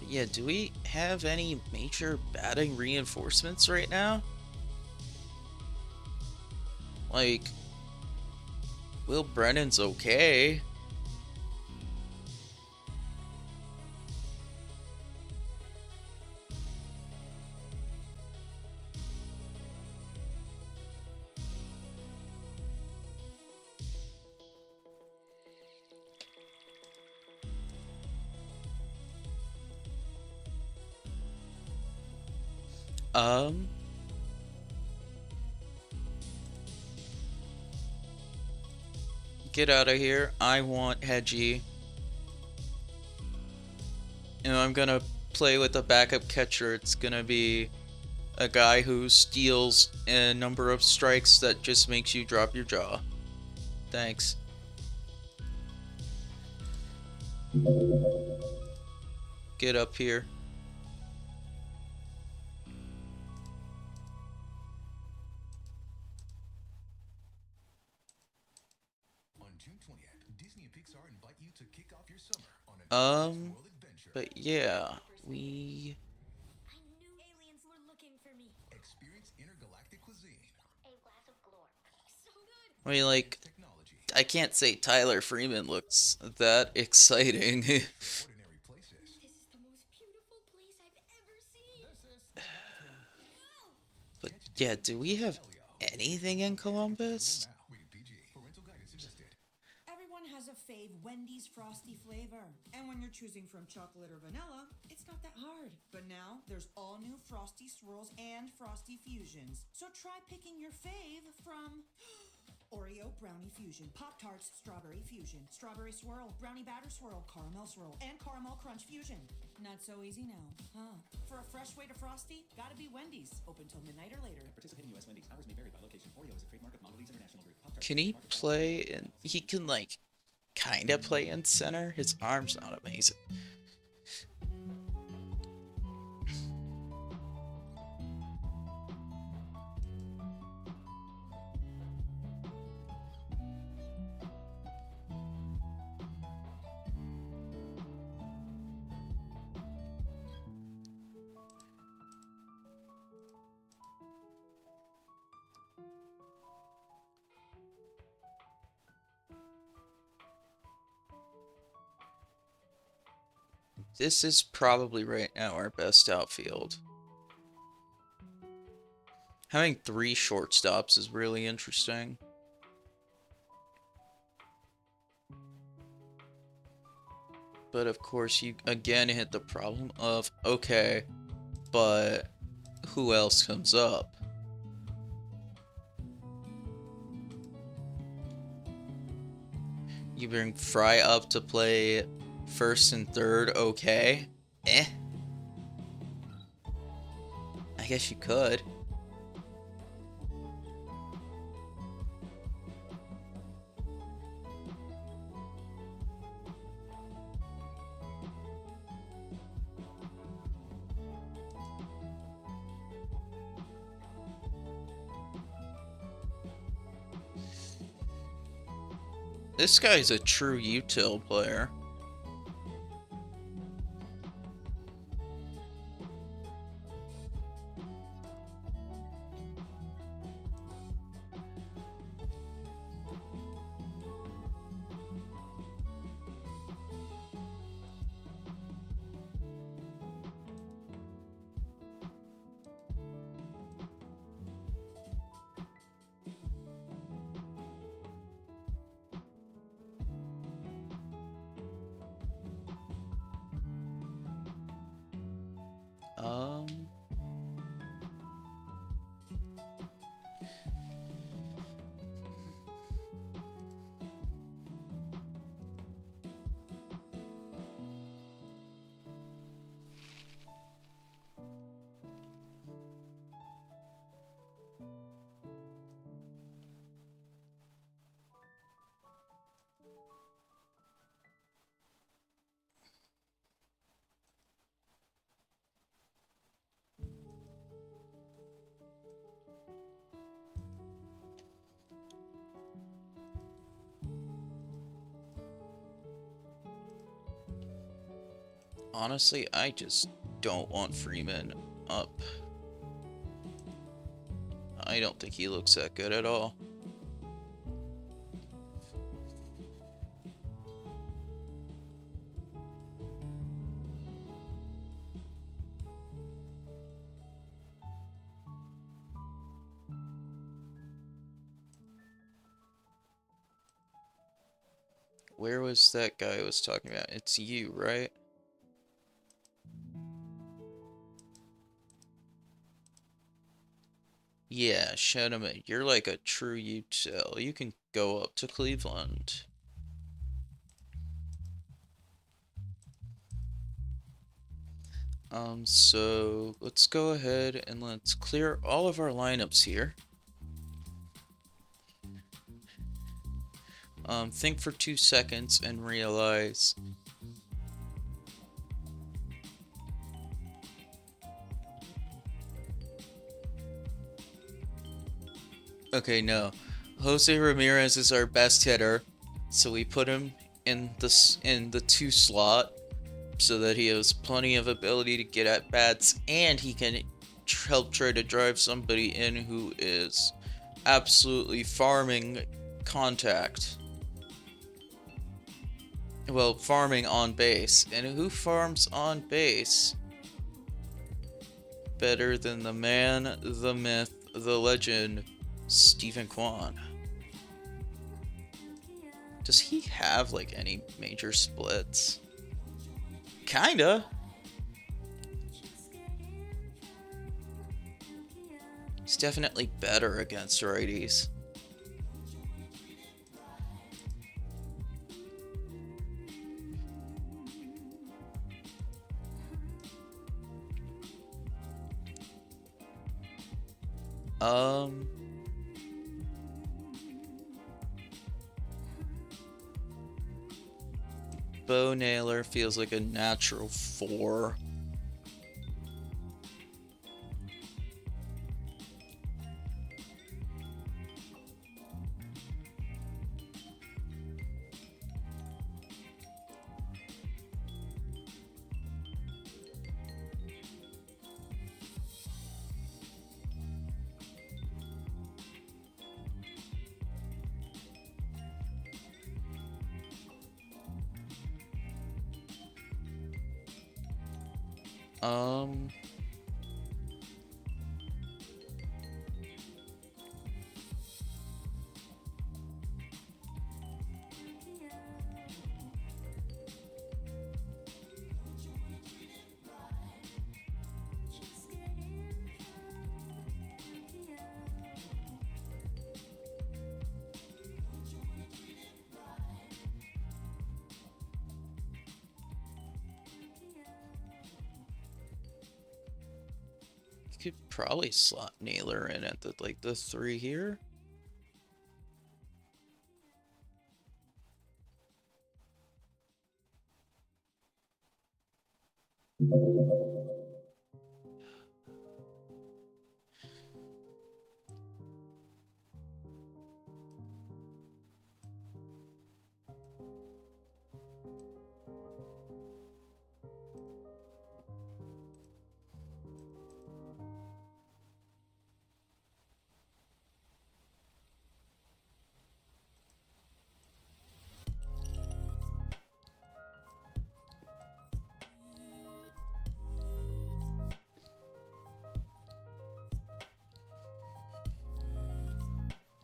Yeah, do we have any major batting reinforcements right now? Like, Will Brennan's okay. Um, get out of here. I want Hedgie. And I'm gonna play with a backup catcher. It's gonna be a guy who steals a number of strikes that just makes you drop your jaw. Thanks. Get up here. On June 20th, Disney and Pixar invite you to kick off your summer on an world adventure. But yeah, we... I knew aliens were looking for me. Experience intergalactic cuisine, A glass of glorp. So good. I mean, like, technology, I can't say Tyler Freeman looks that exciting. ordinary places. This is the most beautiful place I've ever seen. But yeah, do we have anything in Columbus? Now, rated PG. Parental guidance suggested. Everyone has a fave Wendy's Frosty flavor. And when you're choosing from chocolate or vanilla, it's not that hard. But now, there's all new Frosty Swirls and Frosty Fusions. So try picking your fave from... Oreo Brownie Fusion, Pop-Tarts Strawberry Fusion, Strawberry Swirl, Brownie Batter Swirl, Caramel Swirl, and Caramel Crunch Fusion. Not so easy now, huh? For a fresh way to Frosty, gotta be Wendy's. Open till midnight or later. Participating U.S. Wendy's hours may vary by location. Oreo is a trademark of Mondelez International Group. Can he play in... He can, like, kinda play in center? His arm's not amazing. This is probably right now our best outfield. Having 3 shortstops is really interesting. But of course you again hit the problem of, okay, but who else comes up? You bring Fry up to play first and third, okay. I guess you could. This guy's a true util player. Um, honestly, I just don't want Freeman up. I don't think he looks that good at all. Where was that guy I was talking about? It's you, right? Yeah, Shenanigans, you're like a true util. You can go up to Cleveland. So let's go ahead and let's clear all of our lineups here. Think for 2 seconds and realize. Okay, no. Jose Ramirez is our best hitter, so we put him in the 2 slot so that he has plenty of ability to get at bats and he can help try to drive somebody in who is absolutely farming contact. Well, farming on base. And who farms on base better than the man, the myth, the legend, Stephen Kwan? Does he have like any major splits? Kinda. He's definitely better against righties. Bo Naylor feels like a natural 4. Could probably slot Naylor in at the 3 here.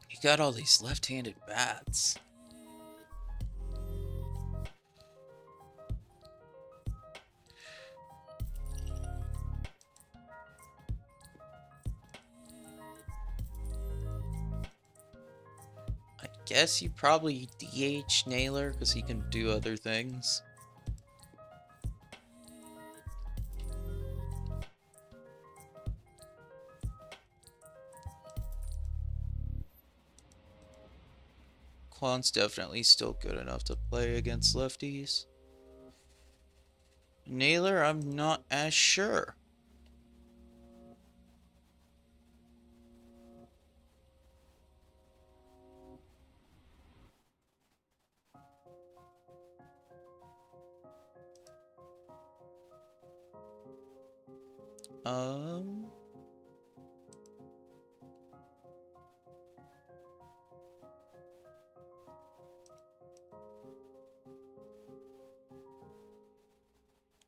You got all these left-handed bats. I guess you probably DH Naylor because he can do other things. Kwan's definitely still good enough to play against lefties. Naylor, I'm not as sure.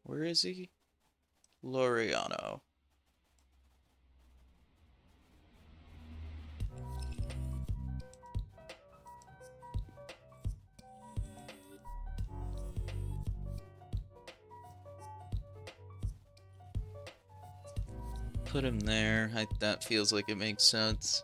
Where is he? Laureano. Put him there. That feels like it makes sense.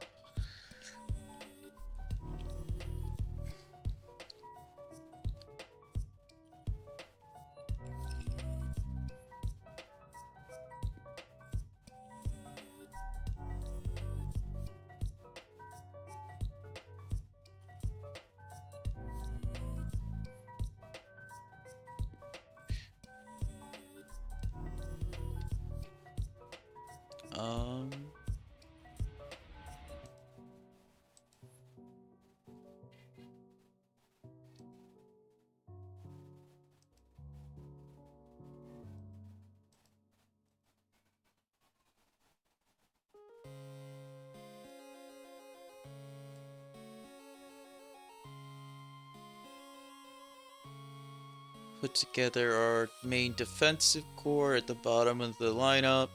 Put together our main defensive core at the bottom of the lineup,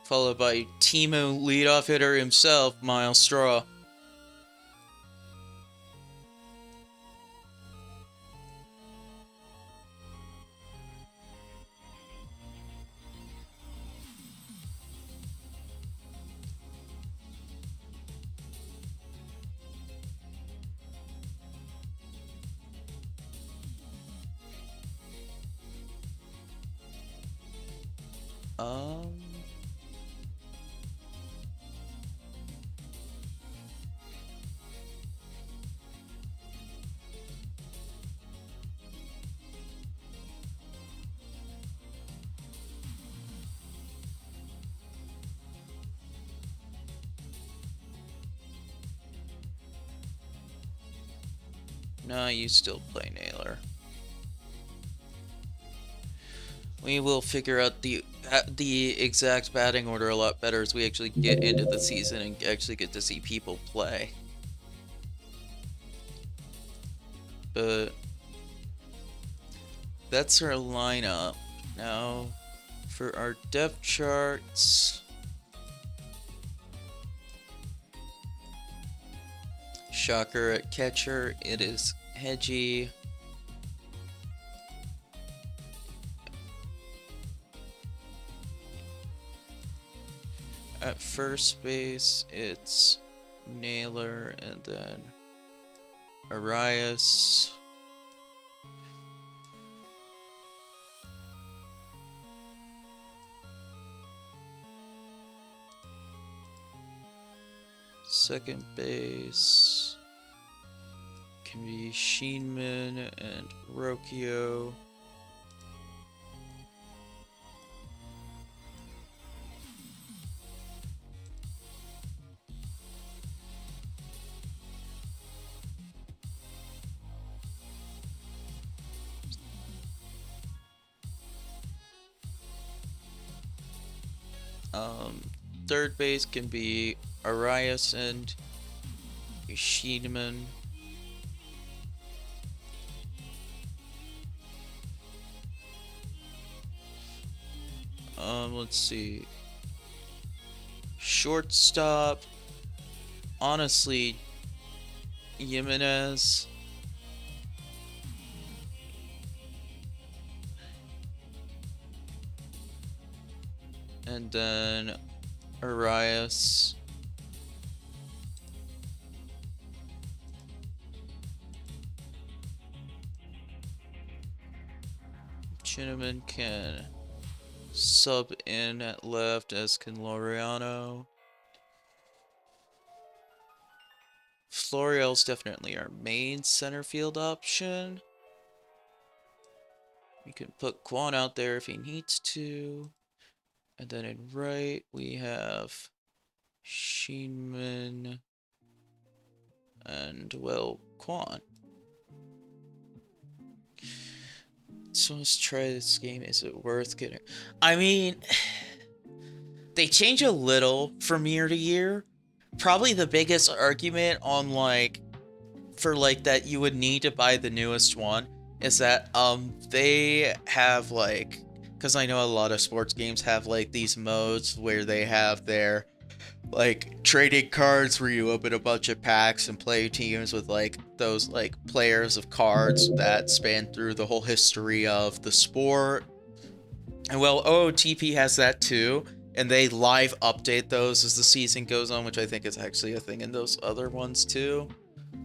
followed by Teemo leadoff hitter himself, Miles Straw. Nah, you still play Naylor. We will figure out the exact batting order a lot better as we actually get into the season and actually get to see people play. But that's our lineup. Now, for our depth charts, shocker at catcher, it is Hedgie. At first base, it's Naylor and then Arias. Second base can be Sheenman and Rocchio. Third base can be Arias and Sheenman. Let's see. Shortstop, honestly, Jimenez. And then Arias. Chinaman can sub in at left, as can Laureano. Florial's definitely our main center field option. We can put Kwan out there if he needs to. And then in right, we have Sheenman and, well, Kwan. So let's try this game. Is it worth getting? I mean, they change a little from year to year. Probably the biggest argument on for that you would need to buy the newest one is that they have because I know a lot of sports games have these modes where they have their trading cards where you open a bunch of packs and play teams with those players of cards that span through the whole history of the sport. And well, OOTP has that too, And they live update those as the season goes on, which I think is actually a thing in those other ones too.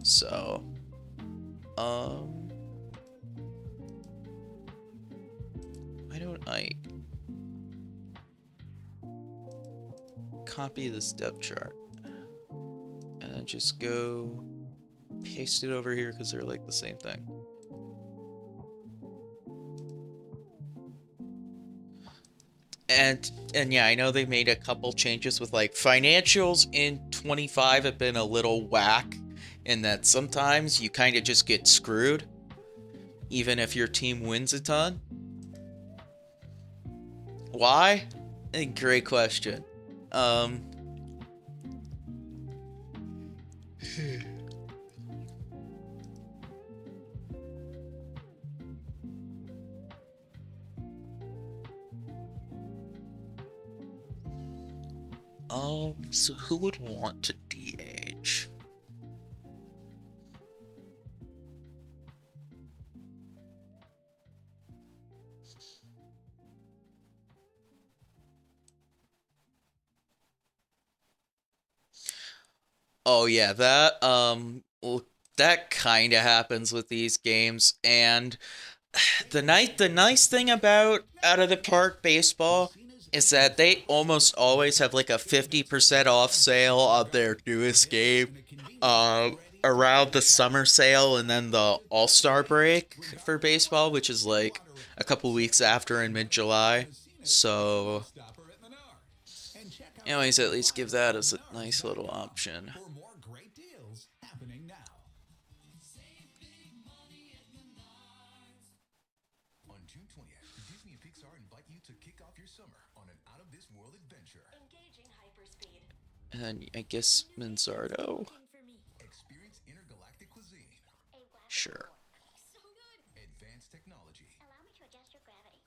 So, why don't I copy this depth chart and just go paste it over here because they're like the same thing. And yeah, I know they made a couple changes with like financials in 25 have been a little whack in that sometimes you kind of just get screwed even if your team wins a ton. Why? Great question. So who would want to DH? Oh yeah, that well, that kind of happens with these games, and the nice thing about Out of the Park baseball is that they almost always have like a 50% off sale of their newest game around the summer sale and then the All-Star break for baseball, which is like a couple weeks after in mid-July. So anyways, at least give that as a nice little option. For more great deals happening now. On June 20th, Disney and Pixar invite you to kick off your summer on an out-of-this-world adventure. Engaging hyperspeed. And then I guess Manzardo. For me. Experience intergalactic cuisine, A wax Sure. So good. advanced technology, Allow me to adjust your gravity.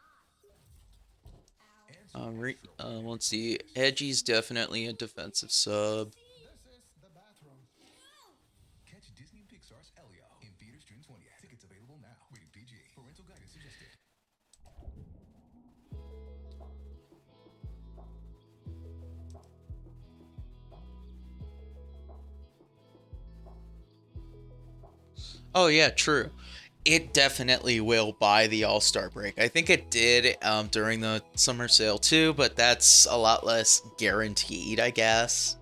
Let's see. Edgy's definitely a defensive sub. Catch Disney and Pixar's Elio in theaters June 20th. Tickets available now. Rated PG. Parental guidance suggested. Oh yeah, true. It definitely will buy the All-Star break. I think it did during the summer sale too, but that's a lot less guaranteed, I guess.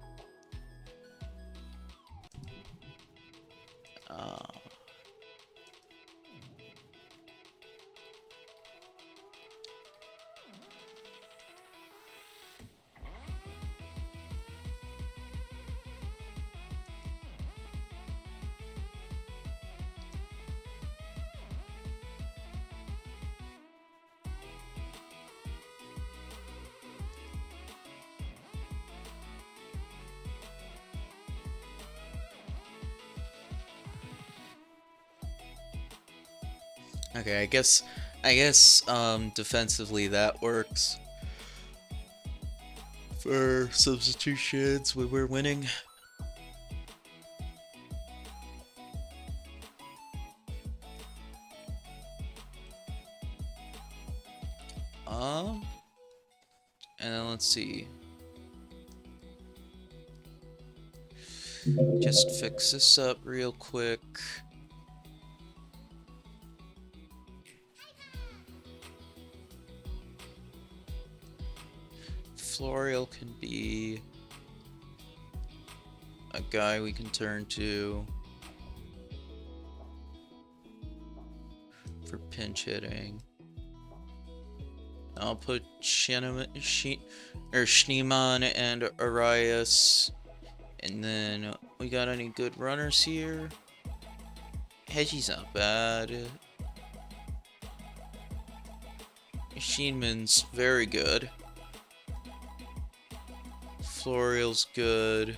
Okay, I guess defensively that works for substitutions when we're winning. And then let's see. Just fix this up real quick. Florial can be a guy we can turn to for pinch hitting. I'll put Schneemann and Arias. And then we got any good runners here? Hedgie's not bad. Schneemann's very good. Florial's good.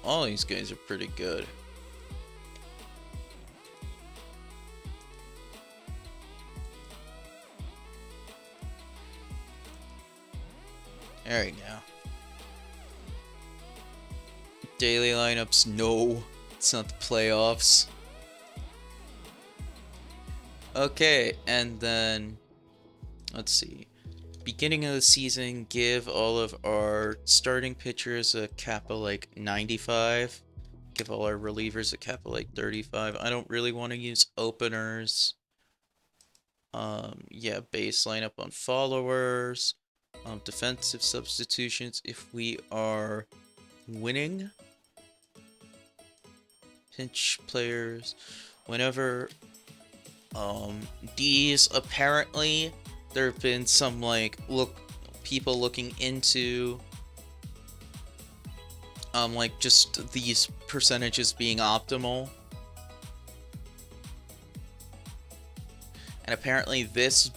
All these guys are pretty good. There we go. Daily lineups, no. It's not the playoffs. Okay, and then let's see. Beginning of the season, give all of our starting pitchers a cap of like 95. Give all our relievers a cap of like 35. I don't really want to use openers. Yeah, base lineup on followers. Defensive substitutions if we are winning. Pinch players. Whenever D's apparently there have been some like people looking into like just these percentages being optimal. And apparently this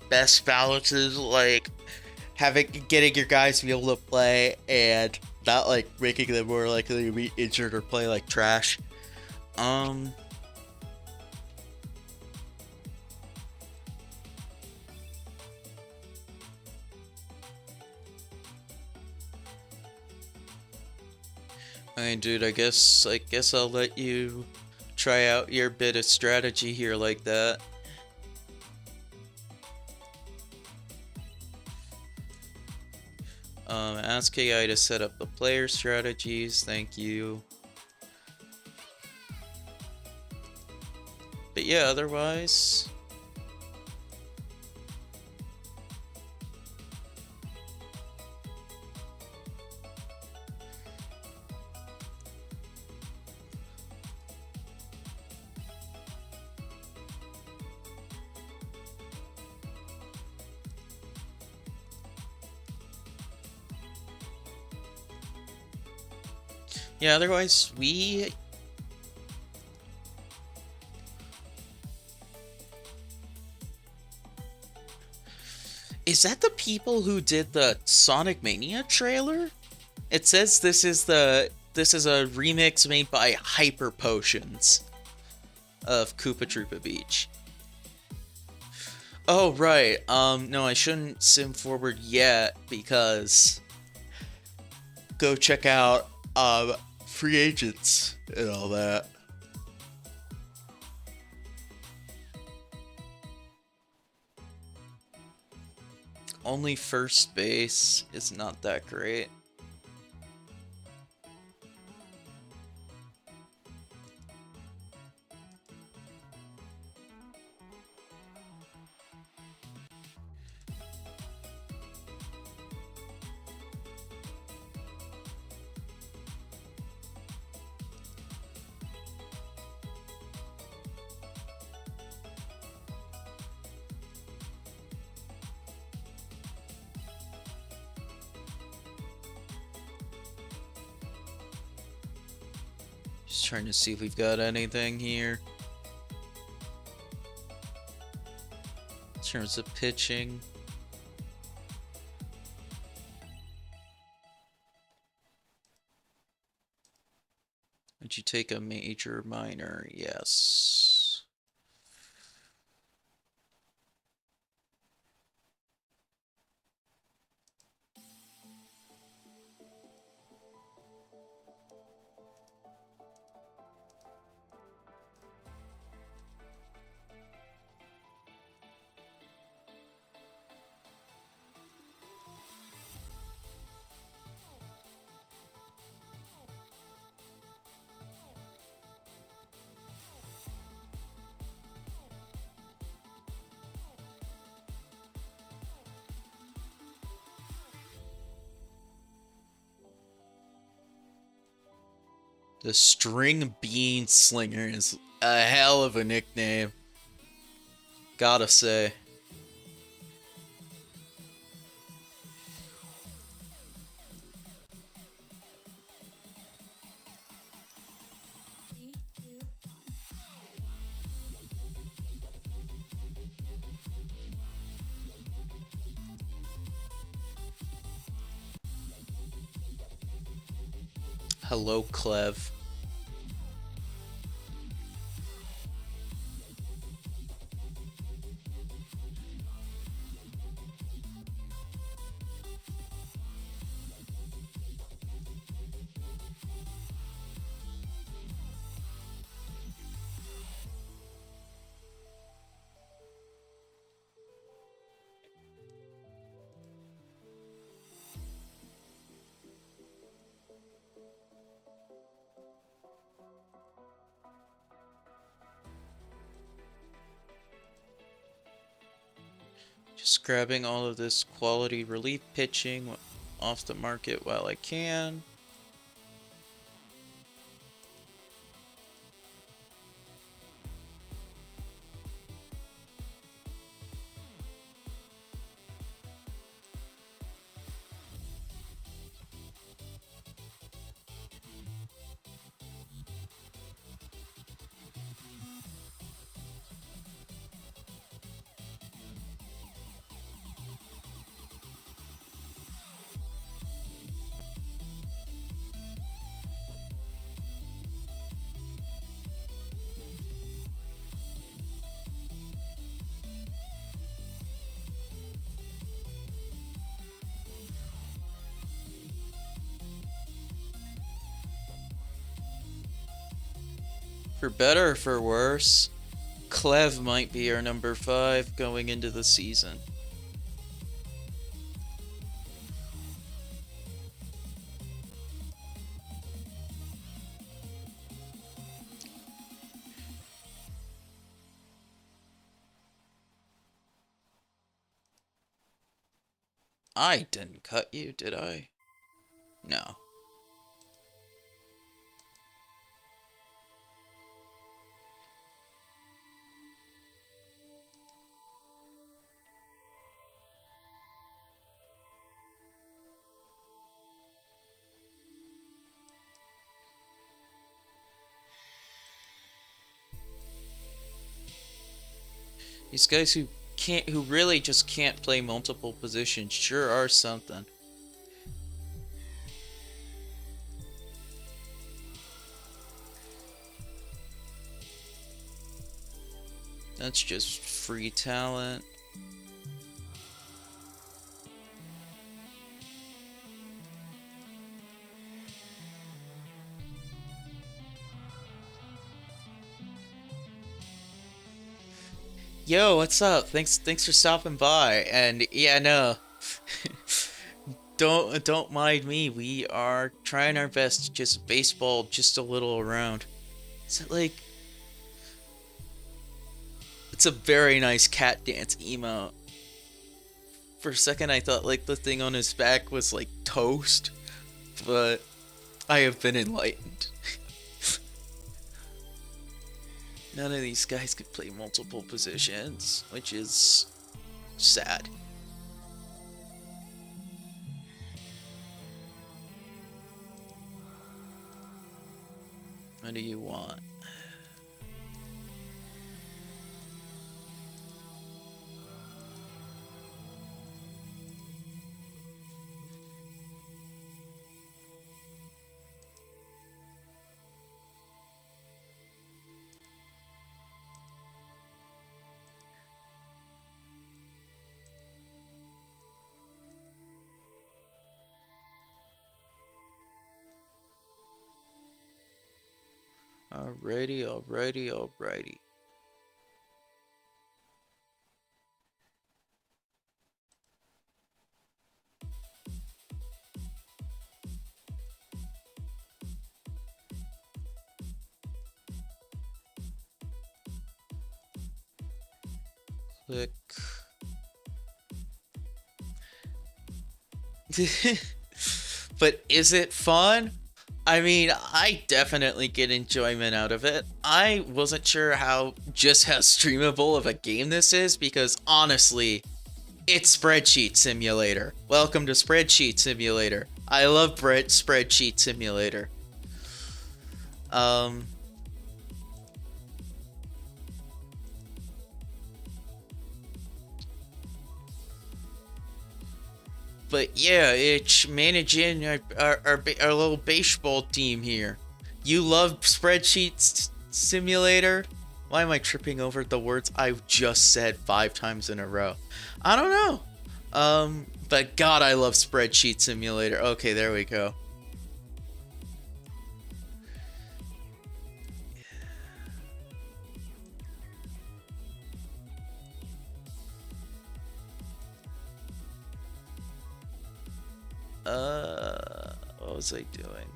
best balances like getting your guys to be able to play and not like making them more likely to be injured or play like trash. I mean, dude, I guess I'll let you try out your bit of strategy here like that. Ask AI to set up the player strategies. Thank you. But yeah, otherwise. Yeah, otherwise, we... Is that the people who did the Sonic Mania trailer? It says this is a remix made by Hyper Potions of Koopa Troopa Beach. Oh, right. No, I shouldn't sim forward yet because go check out, free agents and all that. Only first base is not that great. Just trying to see if we've got anything here. In terms of pitching. Would you take a major, minor? Yes. The String Bean Slinger is a hell of a nickname. Gotta say. Hello, Clev. Just grabbing all of this quality relief pitching off the market while I can. For better or for worse, Clev might be our number 5 going into the season. I didn't cut you, did I? No. These guys who really just can't play multiple positions sure are something. That's just free talent. Yo, what's up? Thanks for stopping by. And yeah, no. Don't mind me. We are trying our best to just baseball just a little around. Is it like it's a very nice cat dance emote. For a second I thought like the thing on his back was like toast, but I have been enlightened. None of these guys could play multiple positions, which is sad. What do you want? Alrighty. Click. But is it fun? I mean, I definitely get enjoyment out of it. I wasn't sure how streamable of a game this is because honestly, it's Spreadsheet Simulator. Welcome to Spreadsheet Simulator. I love Spreadsheet Simulator. But yeah, it's managing our little baseball team here. You love Spreadsheet Simulator? Why am I tripping over the words I just said 5 times in a row? I don't know. But God, I love Spreadsheet Simulator. Okay, there we go. What was I doing?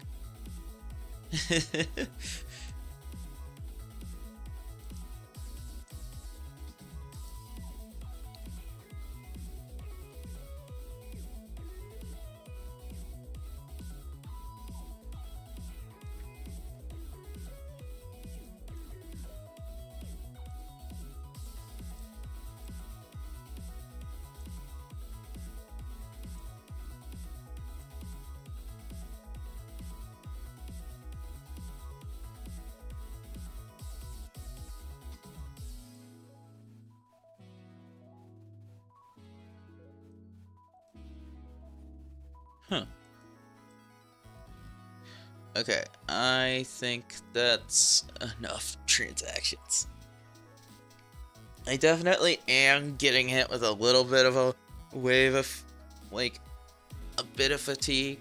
Huh. Okay, I think that's enough transactions. I definitely am getting hit with a little bit of a wave of, like, a bit of fatigue.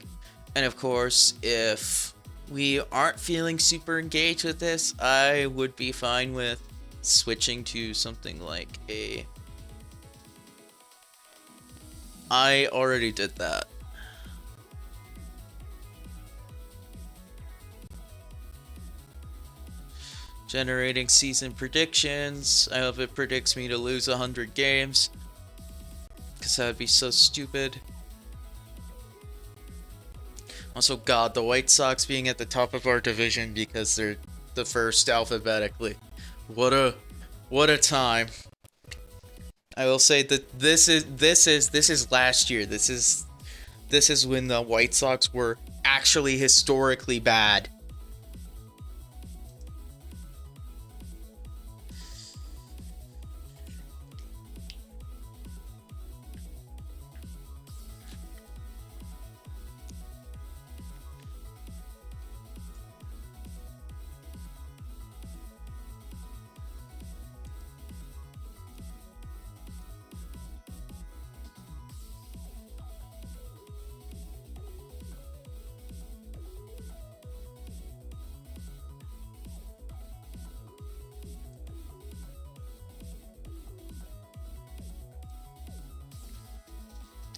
And of course, if we aren't feeling super engaged with this, I would be fine with switching to something like a... I already did that. Generating season predictions. I hope it predicts me to lose 100 games. Because that would be so stupid. Also, God, the White Sox being at the top of our division because they're the first alphabetically. What a time. I will say that this is last year. This is when the White Sox were actually historically bad.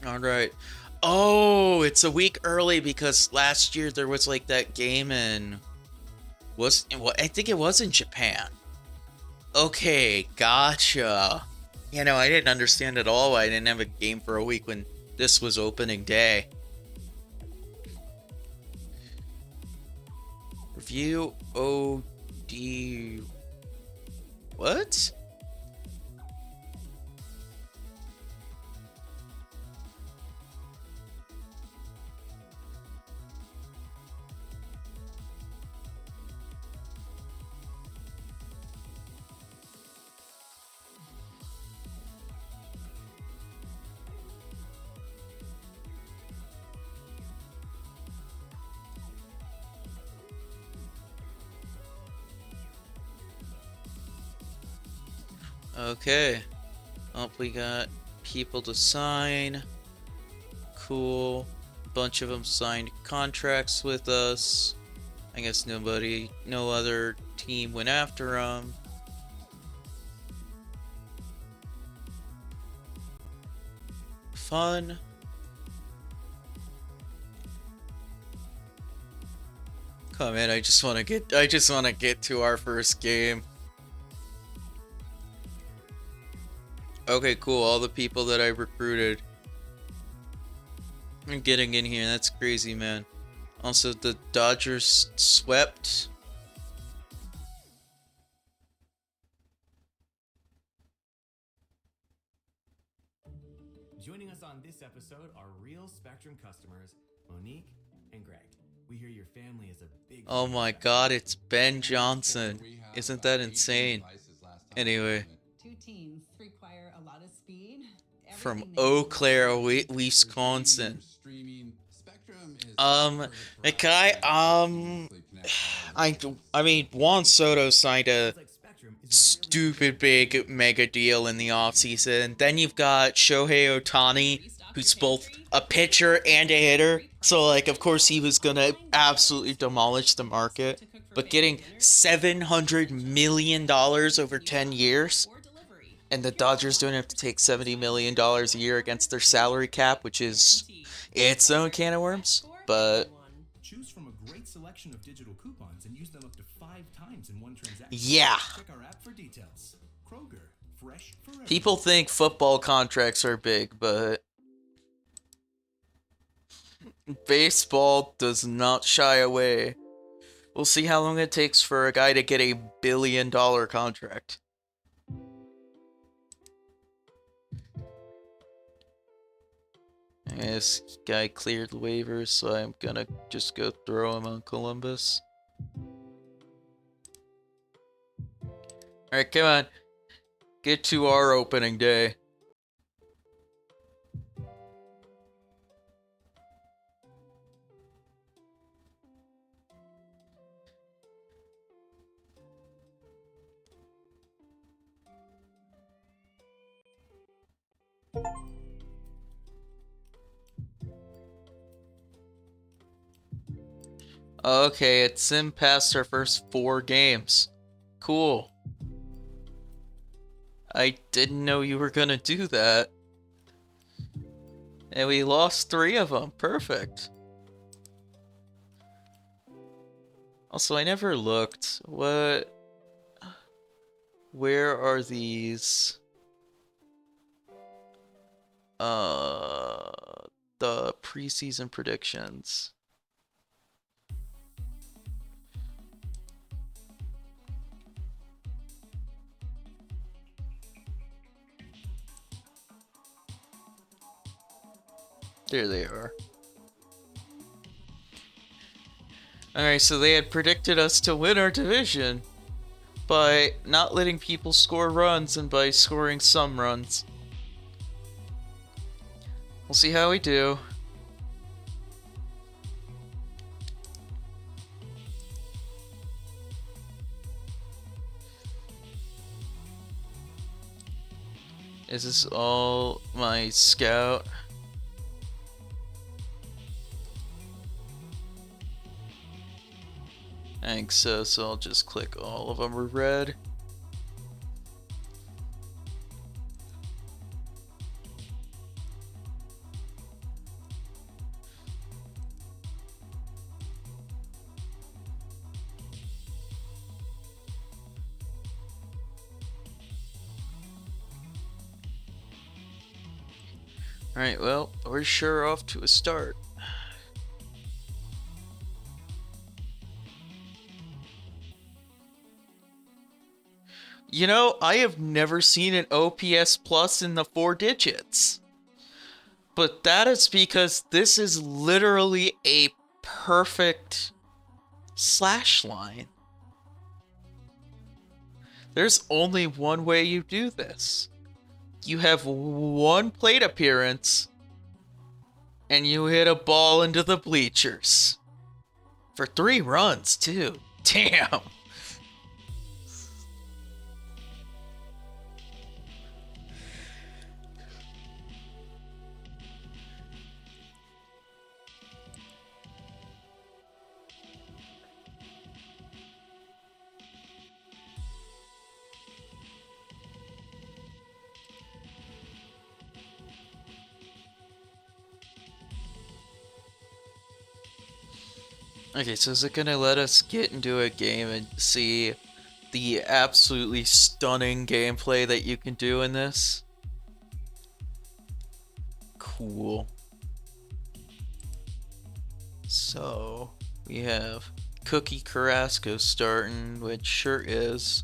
Alright. Oh, it's a week early because last year there was like that game in... I think it was in Japan. Okay, gotcha. You know, I didn't understand at all why I didn't have a game for a week when this was opening day. Review OD... What? Okay. Oh, we got people to sign. Cool. A bunch of them signed contracts with us. I guess no other team went after them. Fun. Come in, I just want to get to our first game. Okay, cool. All the people that I recruited are getting in here. That's crazy, man. Also, the Dodgers swept. Joining us on this episode are real Spectrum customers, Monique and Greg. We hear your family is a big... Oh my god, it's Ben Johnson. Isn't that insane? Anyway. Two teens require a lot of speed. From Eau Claire, Wisconsin. The guy, I mean, Juan Soto signed a stupid big mega deal in the offseason. Then you've got Shohei Ohtani, who's both a pitcher and a hitter. So, like, of course he was gonna absolutely demolish the market. But getting $700 million over 10 years, and the Dodgers don't have to take $70 million a year against their salary cap, which is its own can of worms. But choose from a great selection of digital coupons and use them up to 5 times in one transaction. yeah, Check our app for details. Kroger, fresh forever. people think football contracts are big, but baseball does not shy away. We'll see how long it takes for a guy to get a $1 billion contract. This guy cleared the waivers, so I'm gonna just go throw him on Columbus. Alright, come on. Get to our opening day. Okay, it's sim past our first 4 games. Cool. I didn't know you were gonna do that. And we lost 3 of them. Perfect. Also, I never looked. What? Where are these? The preseason predictions. There they are. Alright, so they had predicted us to win our division by not letting people score runs and by scoring some runs. We'll see how we do. Is this all my scout? I think so, so I'll just click all of them are red. Alright, well, we're sure off to a start. You know, I have never seen an OPS plus in the 4 digits. But that is because this is literally a perfect slash line. There's only one way you do this. You have 1 plate appearance, and you hit a ball into the bleachers. For 3 runs, too. Damn. Okay, so is it gonna let us get into a game and see the absolutely stunning gameplay that you can do in this? Cool. So, we have Cookie Carrasco starting, which sure is.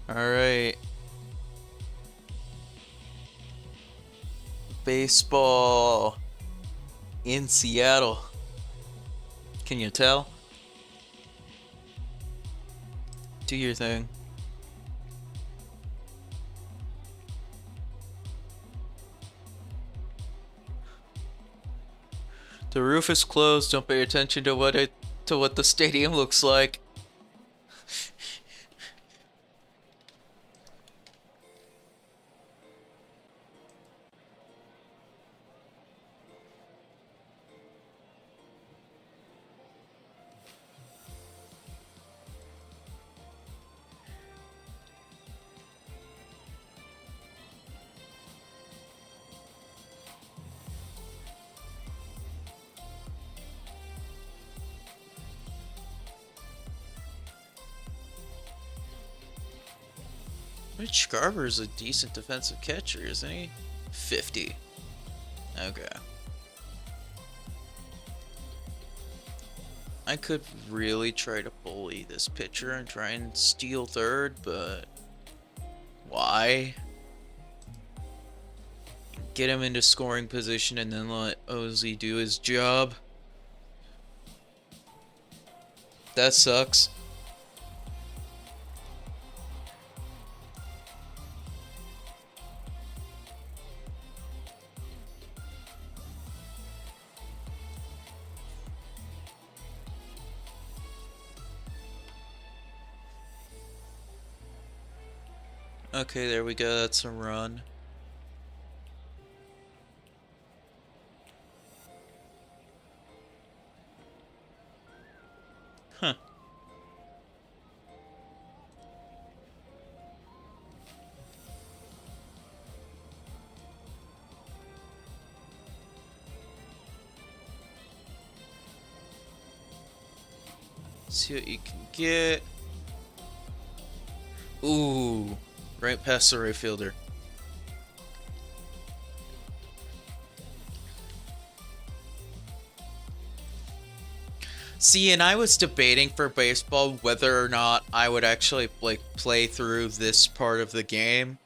Alright. Baseball in Seattle. Can you tell? Do your thing. The roof is closed. Don't pay attention to what the stadium looks like. Mitch Garver's a decent defensive catcher, isn't he? 50. Okay. I could really try to bully this pitcher and try and steal third, but why? Get him into scoring position and then let Ozzy do his job. That sucks. Okay, there we go. That's a run. Huh. See what you can get. Ooh, right past the right fielder. See, and I was debating for baseball whether or not I would actually like play through this part of the game.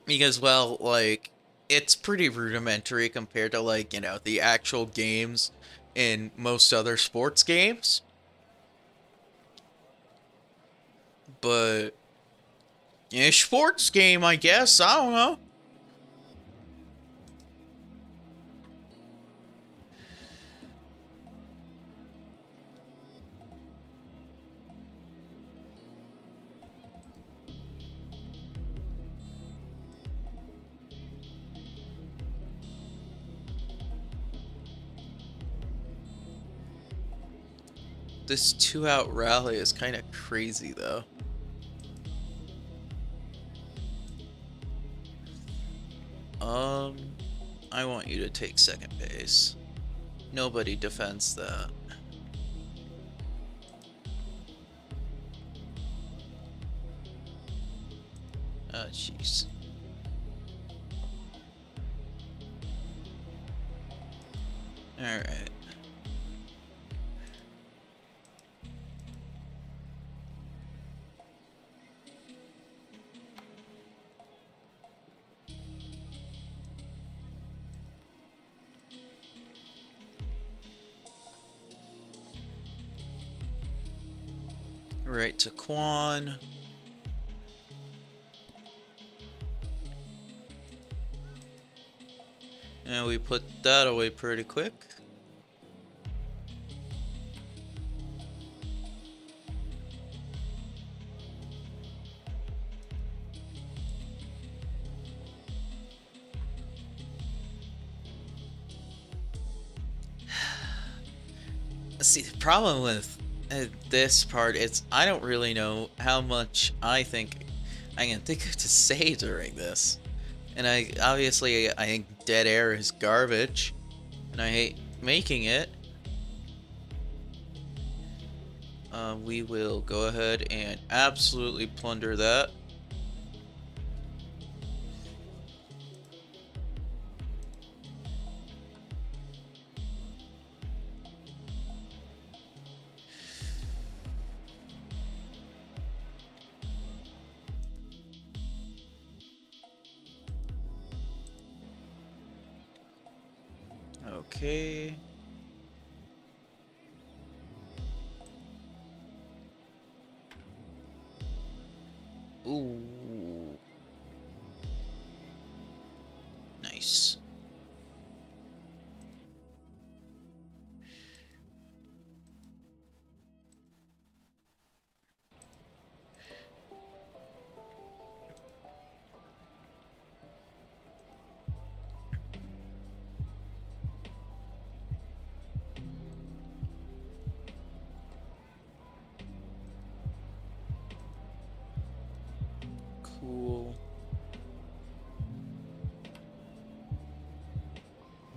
Because, well, like, it's pretty rudimentary compared to, like, you know, the actual games in most other sports games. But, yeah, sports game, I guess. I don't know. This 2-out rally is kind of crazy, though. I want you to take second base. Nobody defends that. Oh, jeez. Alright. Right to Kwan. And we put that away pretty quick. See, the problem with this part is I don't really know how much I think I can think of to say during this. And I think dead air is garbage, and I hate making it. We will go ahead and absolutely plunder that. Okay. Ooh. Nice. Cool.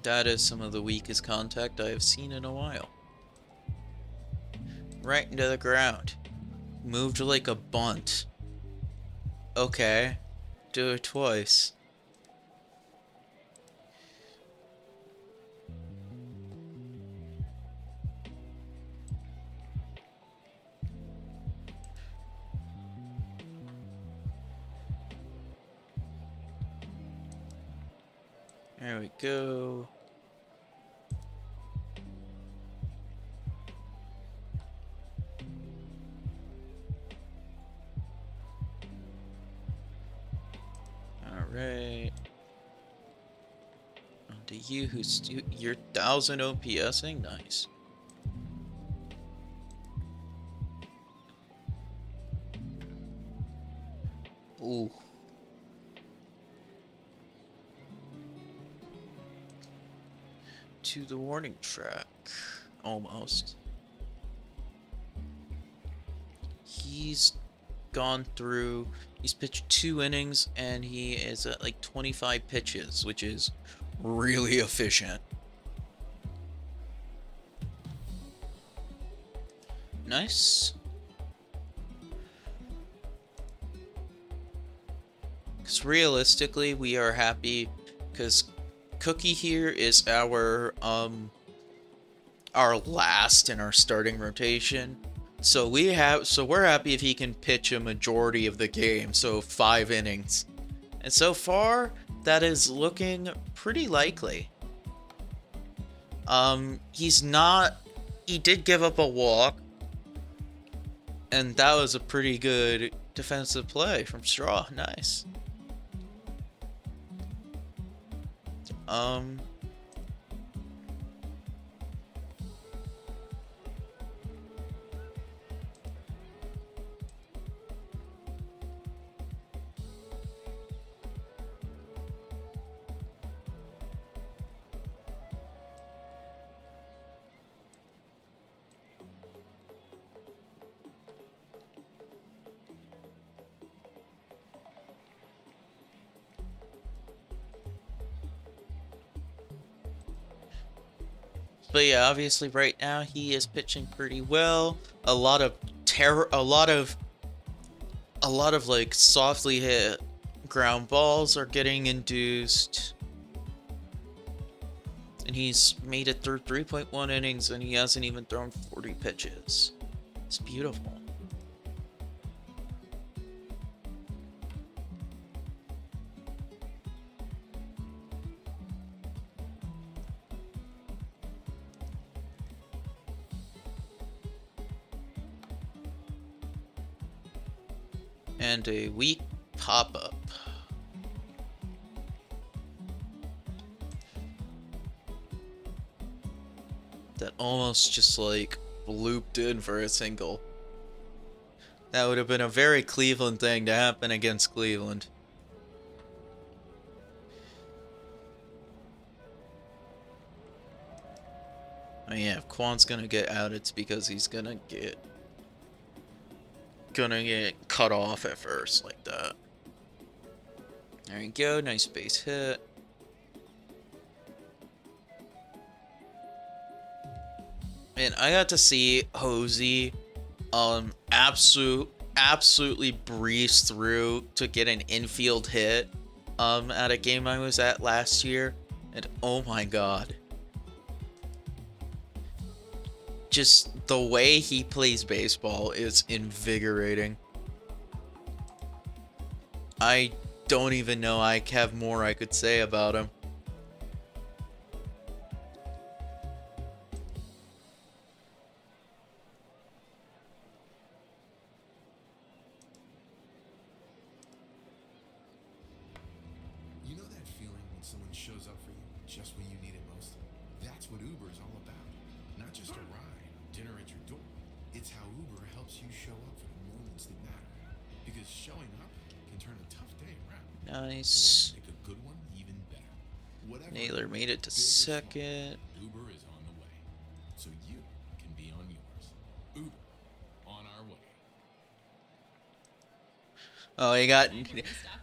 That is some of the weakest contact I have seen in a while. Right into the ground. Moved like a bunt. Okay. Do it twice. There we go. Alright. On to you, you're 1000 OPSing? Nice. Ooh. To the warning track. Almost. He's gone through, he's pitched 2 innings and he is at like 25 pitches, which is really efficient. Nice. Because realistically, we are happy because Cookie here is our last in our starting rotation. So we're happy if he can pitch a majority of the game, so 5 innings. And so far, that is looking pretty likely. He did give up a walk, and that was a pretty good defensive play from Straw. Nice. But yeah, obviously right now he is pitching pretty well. A lot of like softly hit ground balls are getting induced. And he's made it through 3.1 innings and he hasn't even thrown 40 pitches. It's beautiful. And a weak pop-up. That almost just like looped in for a single. That would have been a very Cleveland thing to happen against Cleveland. Oh yeah, if Kwan's gonna get out, it's because he's gonna get cut off at first like that. There you go, nice base hit. And I got to see Hosey absolutely breeze through to get an infield hit at a game I was at last year, and oh my god. Just the way he plays baseball is invigorating. I don't even know I have more I could say about him. You know that feeling when someone shows up for you just when you need it most? That's what Uber is all about. Not just a ride, dinner at your door. It's how Uber helps you show up for the moments that matter. Because showing up can turn a tough day around. Nice. Or make a good one even better. Whatever Naylor made it to second. Uber is on the way. So you can be on yours. Uber, on our way. Oh,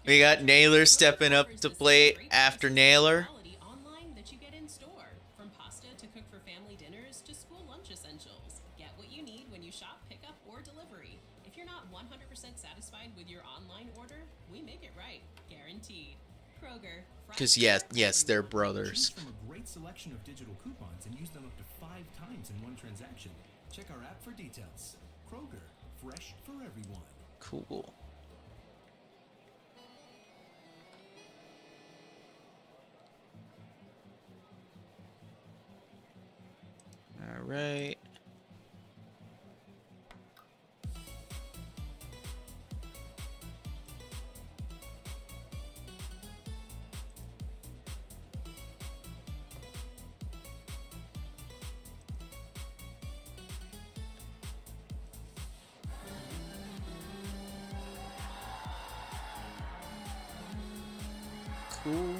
we got Naylor stepping up to plate after Naylor. Online that you get in store. From pasta to cook for family dinners to school lunch essentials. Get what you need when you shop, pickup, or delivery. If you're not 100% satisfied with your online order, we make it right. Guaranteed. Kroger. Because yes, they're brothers. Choose from a great selection of digital coupons and use them up to 5 times in one transaction. Check our app for details. Kroger, fresh for everyone. Cool. Alright. Cool.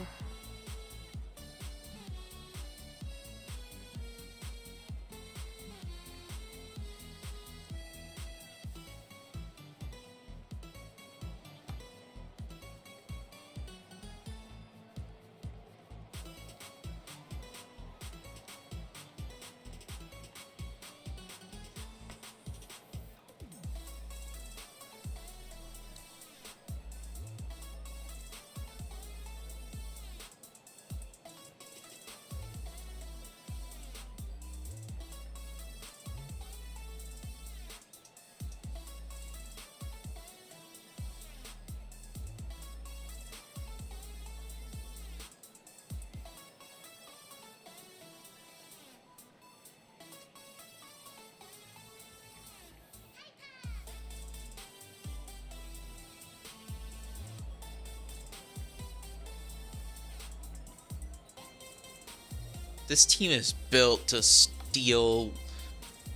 This team is built to steal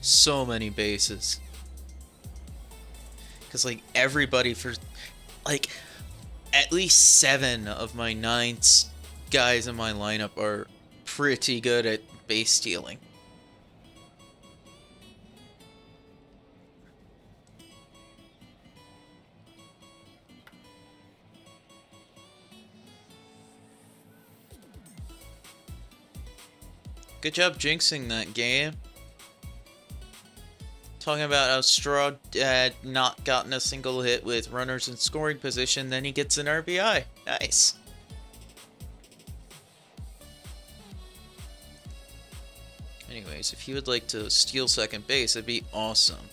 so many bases. Because, like, everybody for, like, at least 7 of my 9 guys in my lineup are pretty good at base stealing. Good job jinxing that game. Talking about how Straw had not gotten a single hit with runners in scoring position, then he gets an RBI. Nice. Anyways, if you would like to steal second base, it'd be awesome.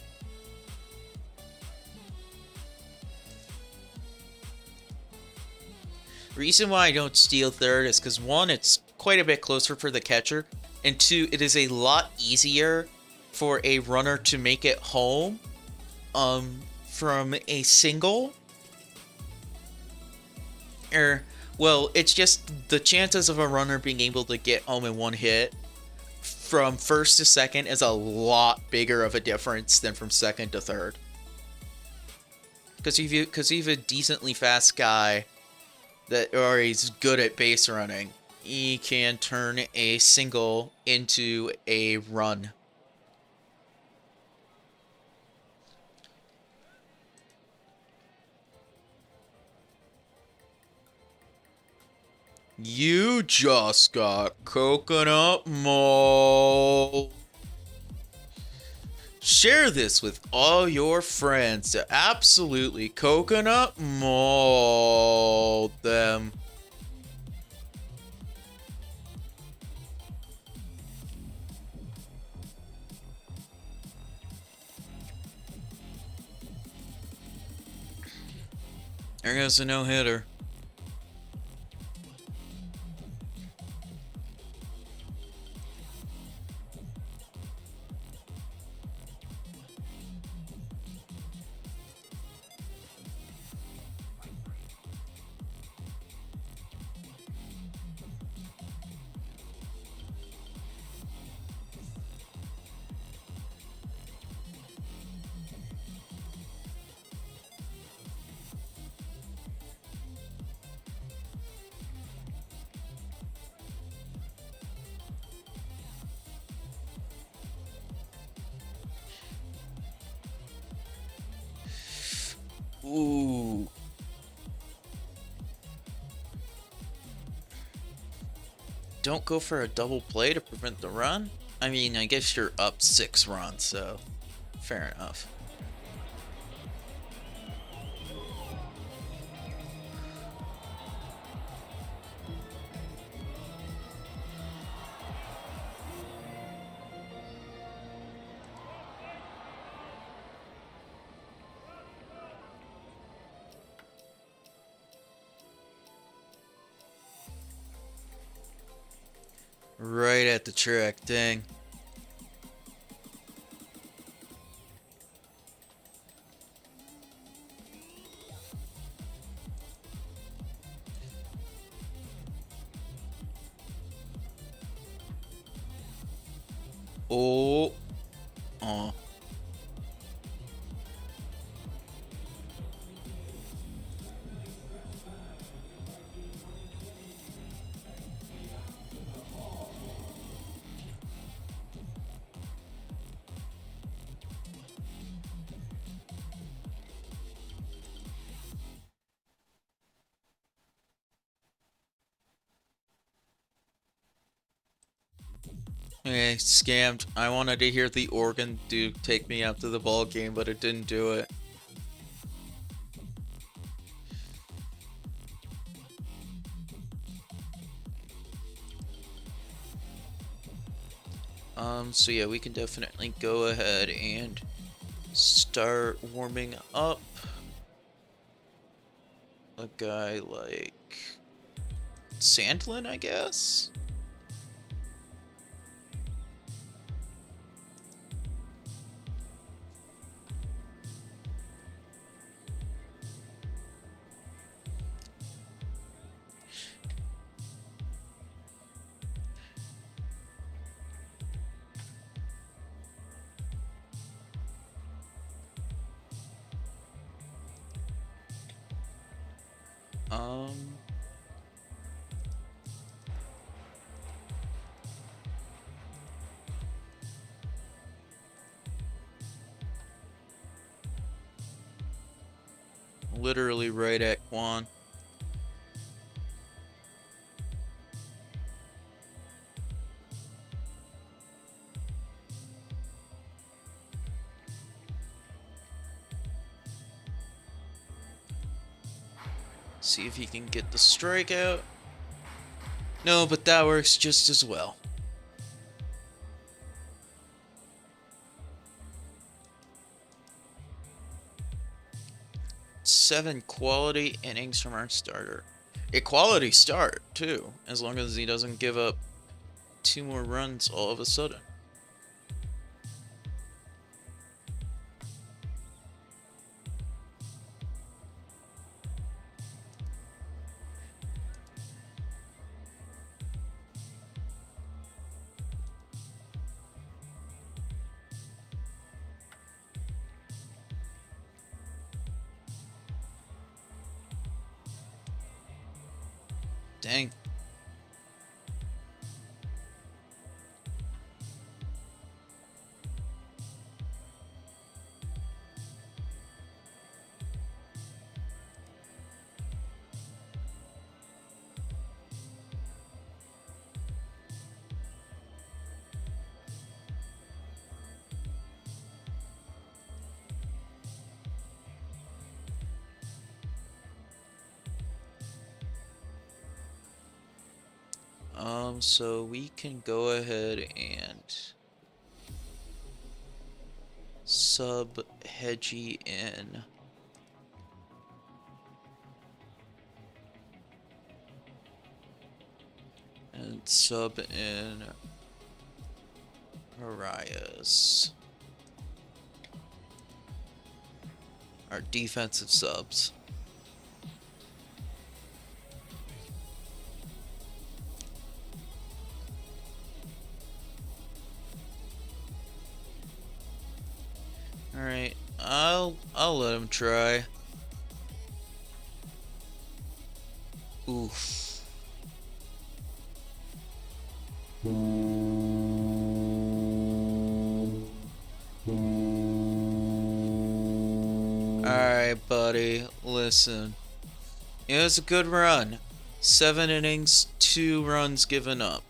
Reason why I don't steal third is because 1, it's quite a bit closer for the catcher, and 2, it is a lot easier for a runner to make it home from a single. Well, it's just the chances of a runner being able to get home in 1 hit from first to second is a lot bigger of a difference than from second to third. Because if you have a decently fast guy or he's good at base running, he can turn a single into a run. You just got coconut mold. Share this with all your friends to absolutely coconut mold them. There goes a no-hitter. Ooh. Don't go for a double play to prevent the run? I mean, I guess you're up 6 runs, so fair enough. Right at the track, dang. Oh. Oh. Hey, scammed. I wanted to hear the organ dude take me out to the ball game, but it didn't do it. So yeah, we can definitely go ahead and start warming up. A guy like Sandlin, I guess? Um, literally right at Kwan. See if he can get the strikeout. No, but that works just as well. Seven quality innings from our starter. A quality start, too, as long as he doesn't give up 2 more runs all of a sudden. Dang. So we can go ahead and sub Hedgie in. And sub in Arias. Our defensive subs. Alright, I'll let him try. Oof. Alright, buddy, listen. It was a good run. 7 innings, 2 runs given up.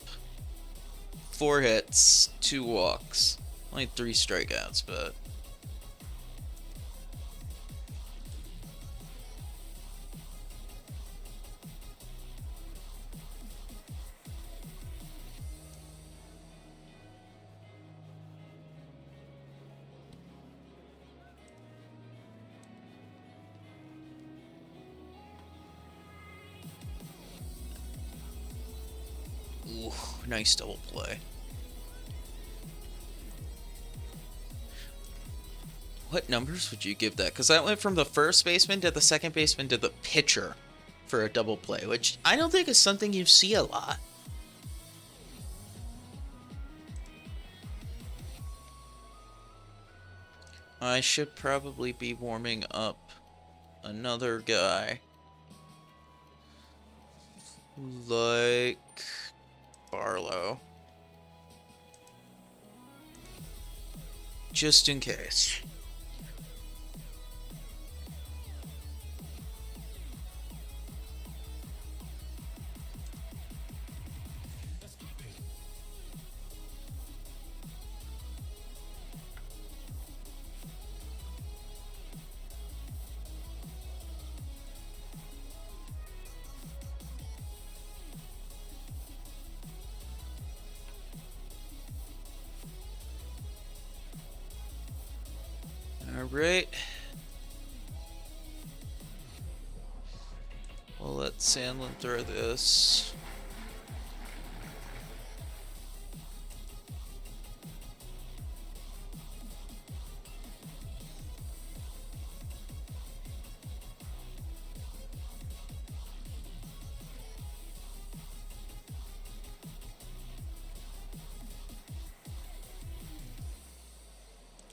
4 hits, 2 walks. Only 3 strikeouts, but... Ooh, nice double play. What numbers would you give that? Because that went from the first baseman to the second baseman to the pitcher for a double play, which I don't think is something you see a lot. I should probably be warming up another guy. Like Barlow. Just in case. Alright. We'll let Sandlin throw this.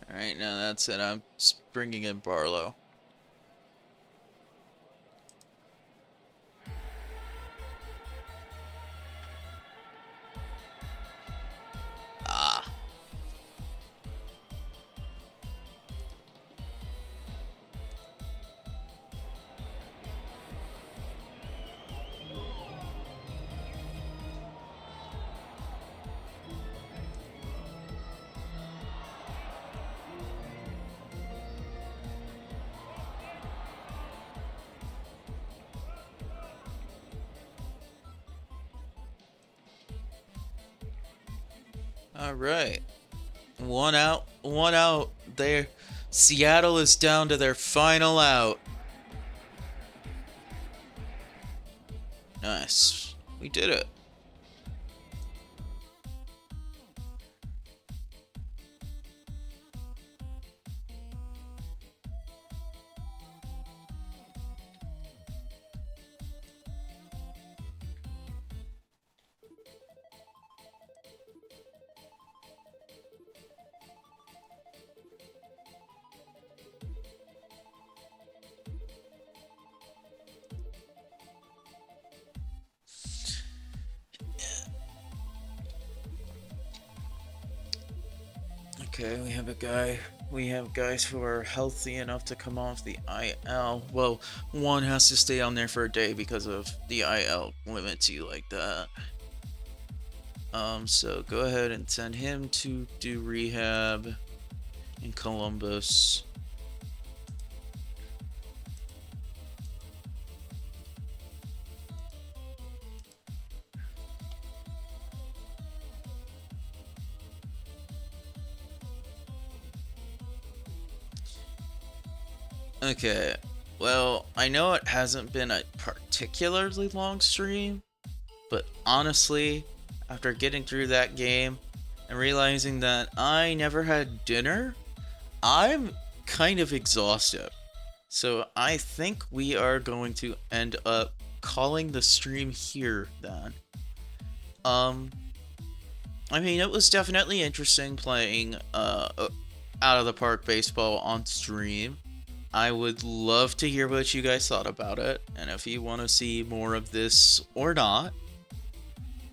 Alright, now that's it. I'm bringing in Barlow. Ah. Alright. One out, one out. There. Seattle is down to their final out. Nice. We did it. Okay, we have guys who are healthy enough to come off the IL. Well, one has to stay on there for a day because of the IL limits you like that. So go ahead and send him to do rehab in Columbus. Okay, well, I know it hasn't been a particularly long stream, but honestly, after getting through that game and realizing that I never had dinner, I'm kind of exhausted. So I think we are going to end up calling the stream here then. I mean, it was definitely interesting playing out of the park baseball on stream. I would love to hear what you guys thought about it, and if you want to see more of this or not.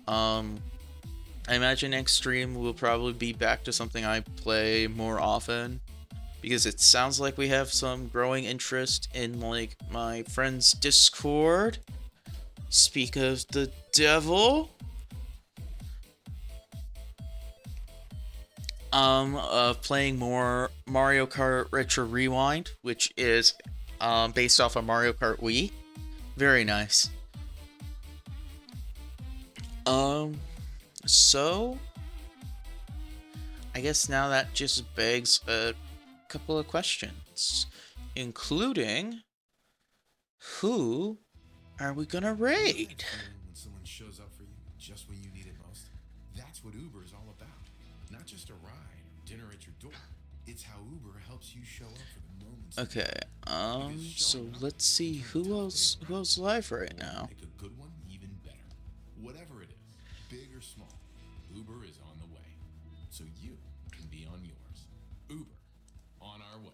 I imagine next stream will probably be back to something I play more often, because it sounds like we have some growing interest in, like, my friend's Discord. Speak of the devil. Playing more Mario Kart Retro Rewind, which is based off of Mario Kart Wii. Very nice. So I guess now that just begs a couple of questions, including who are we gonna raid? When someone shows up for you just when you need it most, that's what Uber is all about. Not just a ride, dinner at your door. It's how Uber helps you show up for the moments. Okay. So let's see who's live right now. Make a good one even better. Whatever it is, big or small, Uber is on the way. So you can be on yours. Uber. On our way.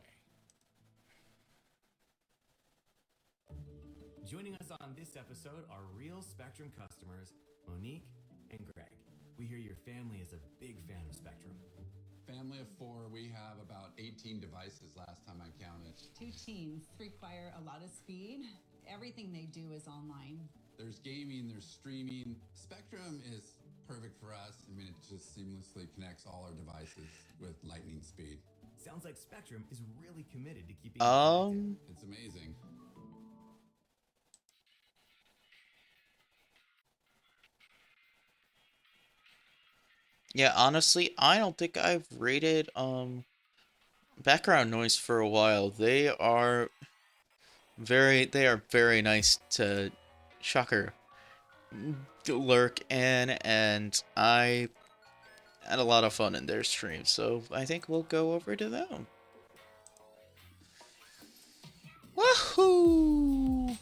Joining us on this episode are real Spectrum customers, Monique and Greg. We hear your family is a big fan of Spectrum. Family of 4, we have about 18 devices last time I counted. 2 teens require a lot of speed. Everything they do is online. There's gaming, there's streaming. Spectrum is perfect for us. I mean, it just seamlessly connects all our devices with lightning speed. Sounds like Spectrum is really committed to keeping It's amazing. Yeah, honestly, I don't think I've rated background noise for a while. They are very nice to shocker lurk in, and I had a lot of fun in their stream, so I think we'll go over to them. Woohoo!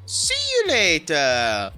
See you later!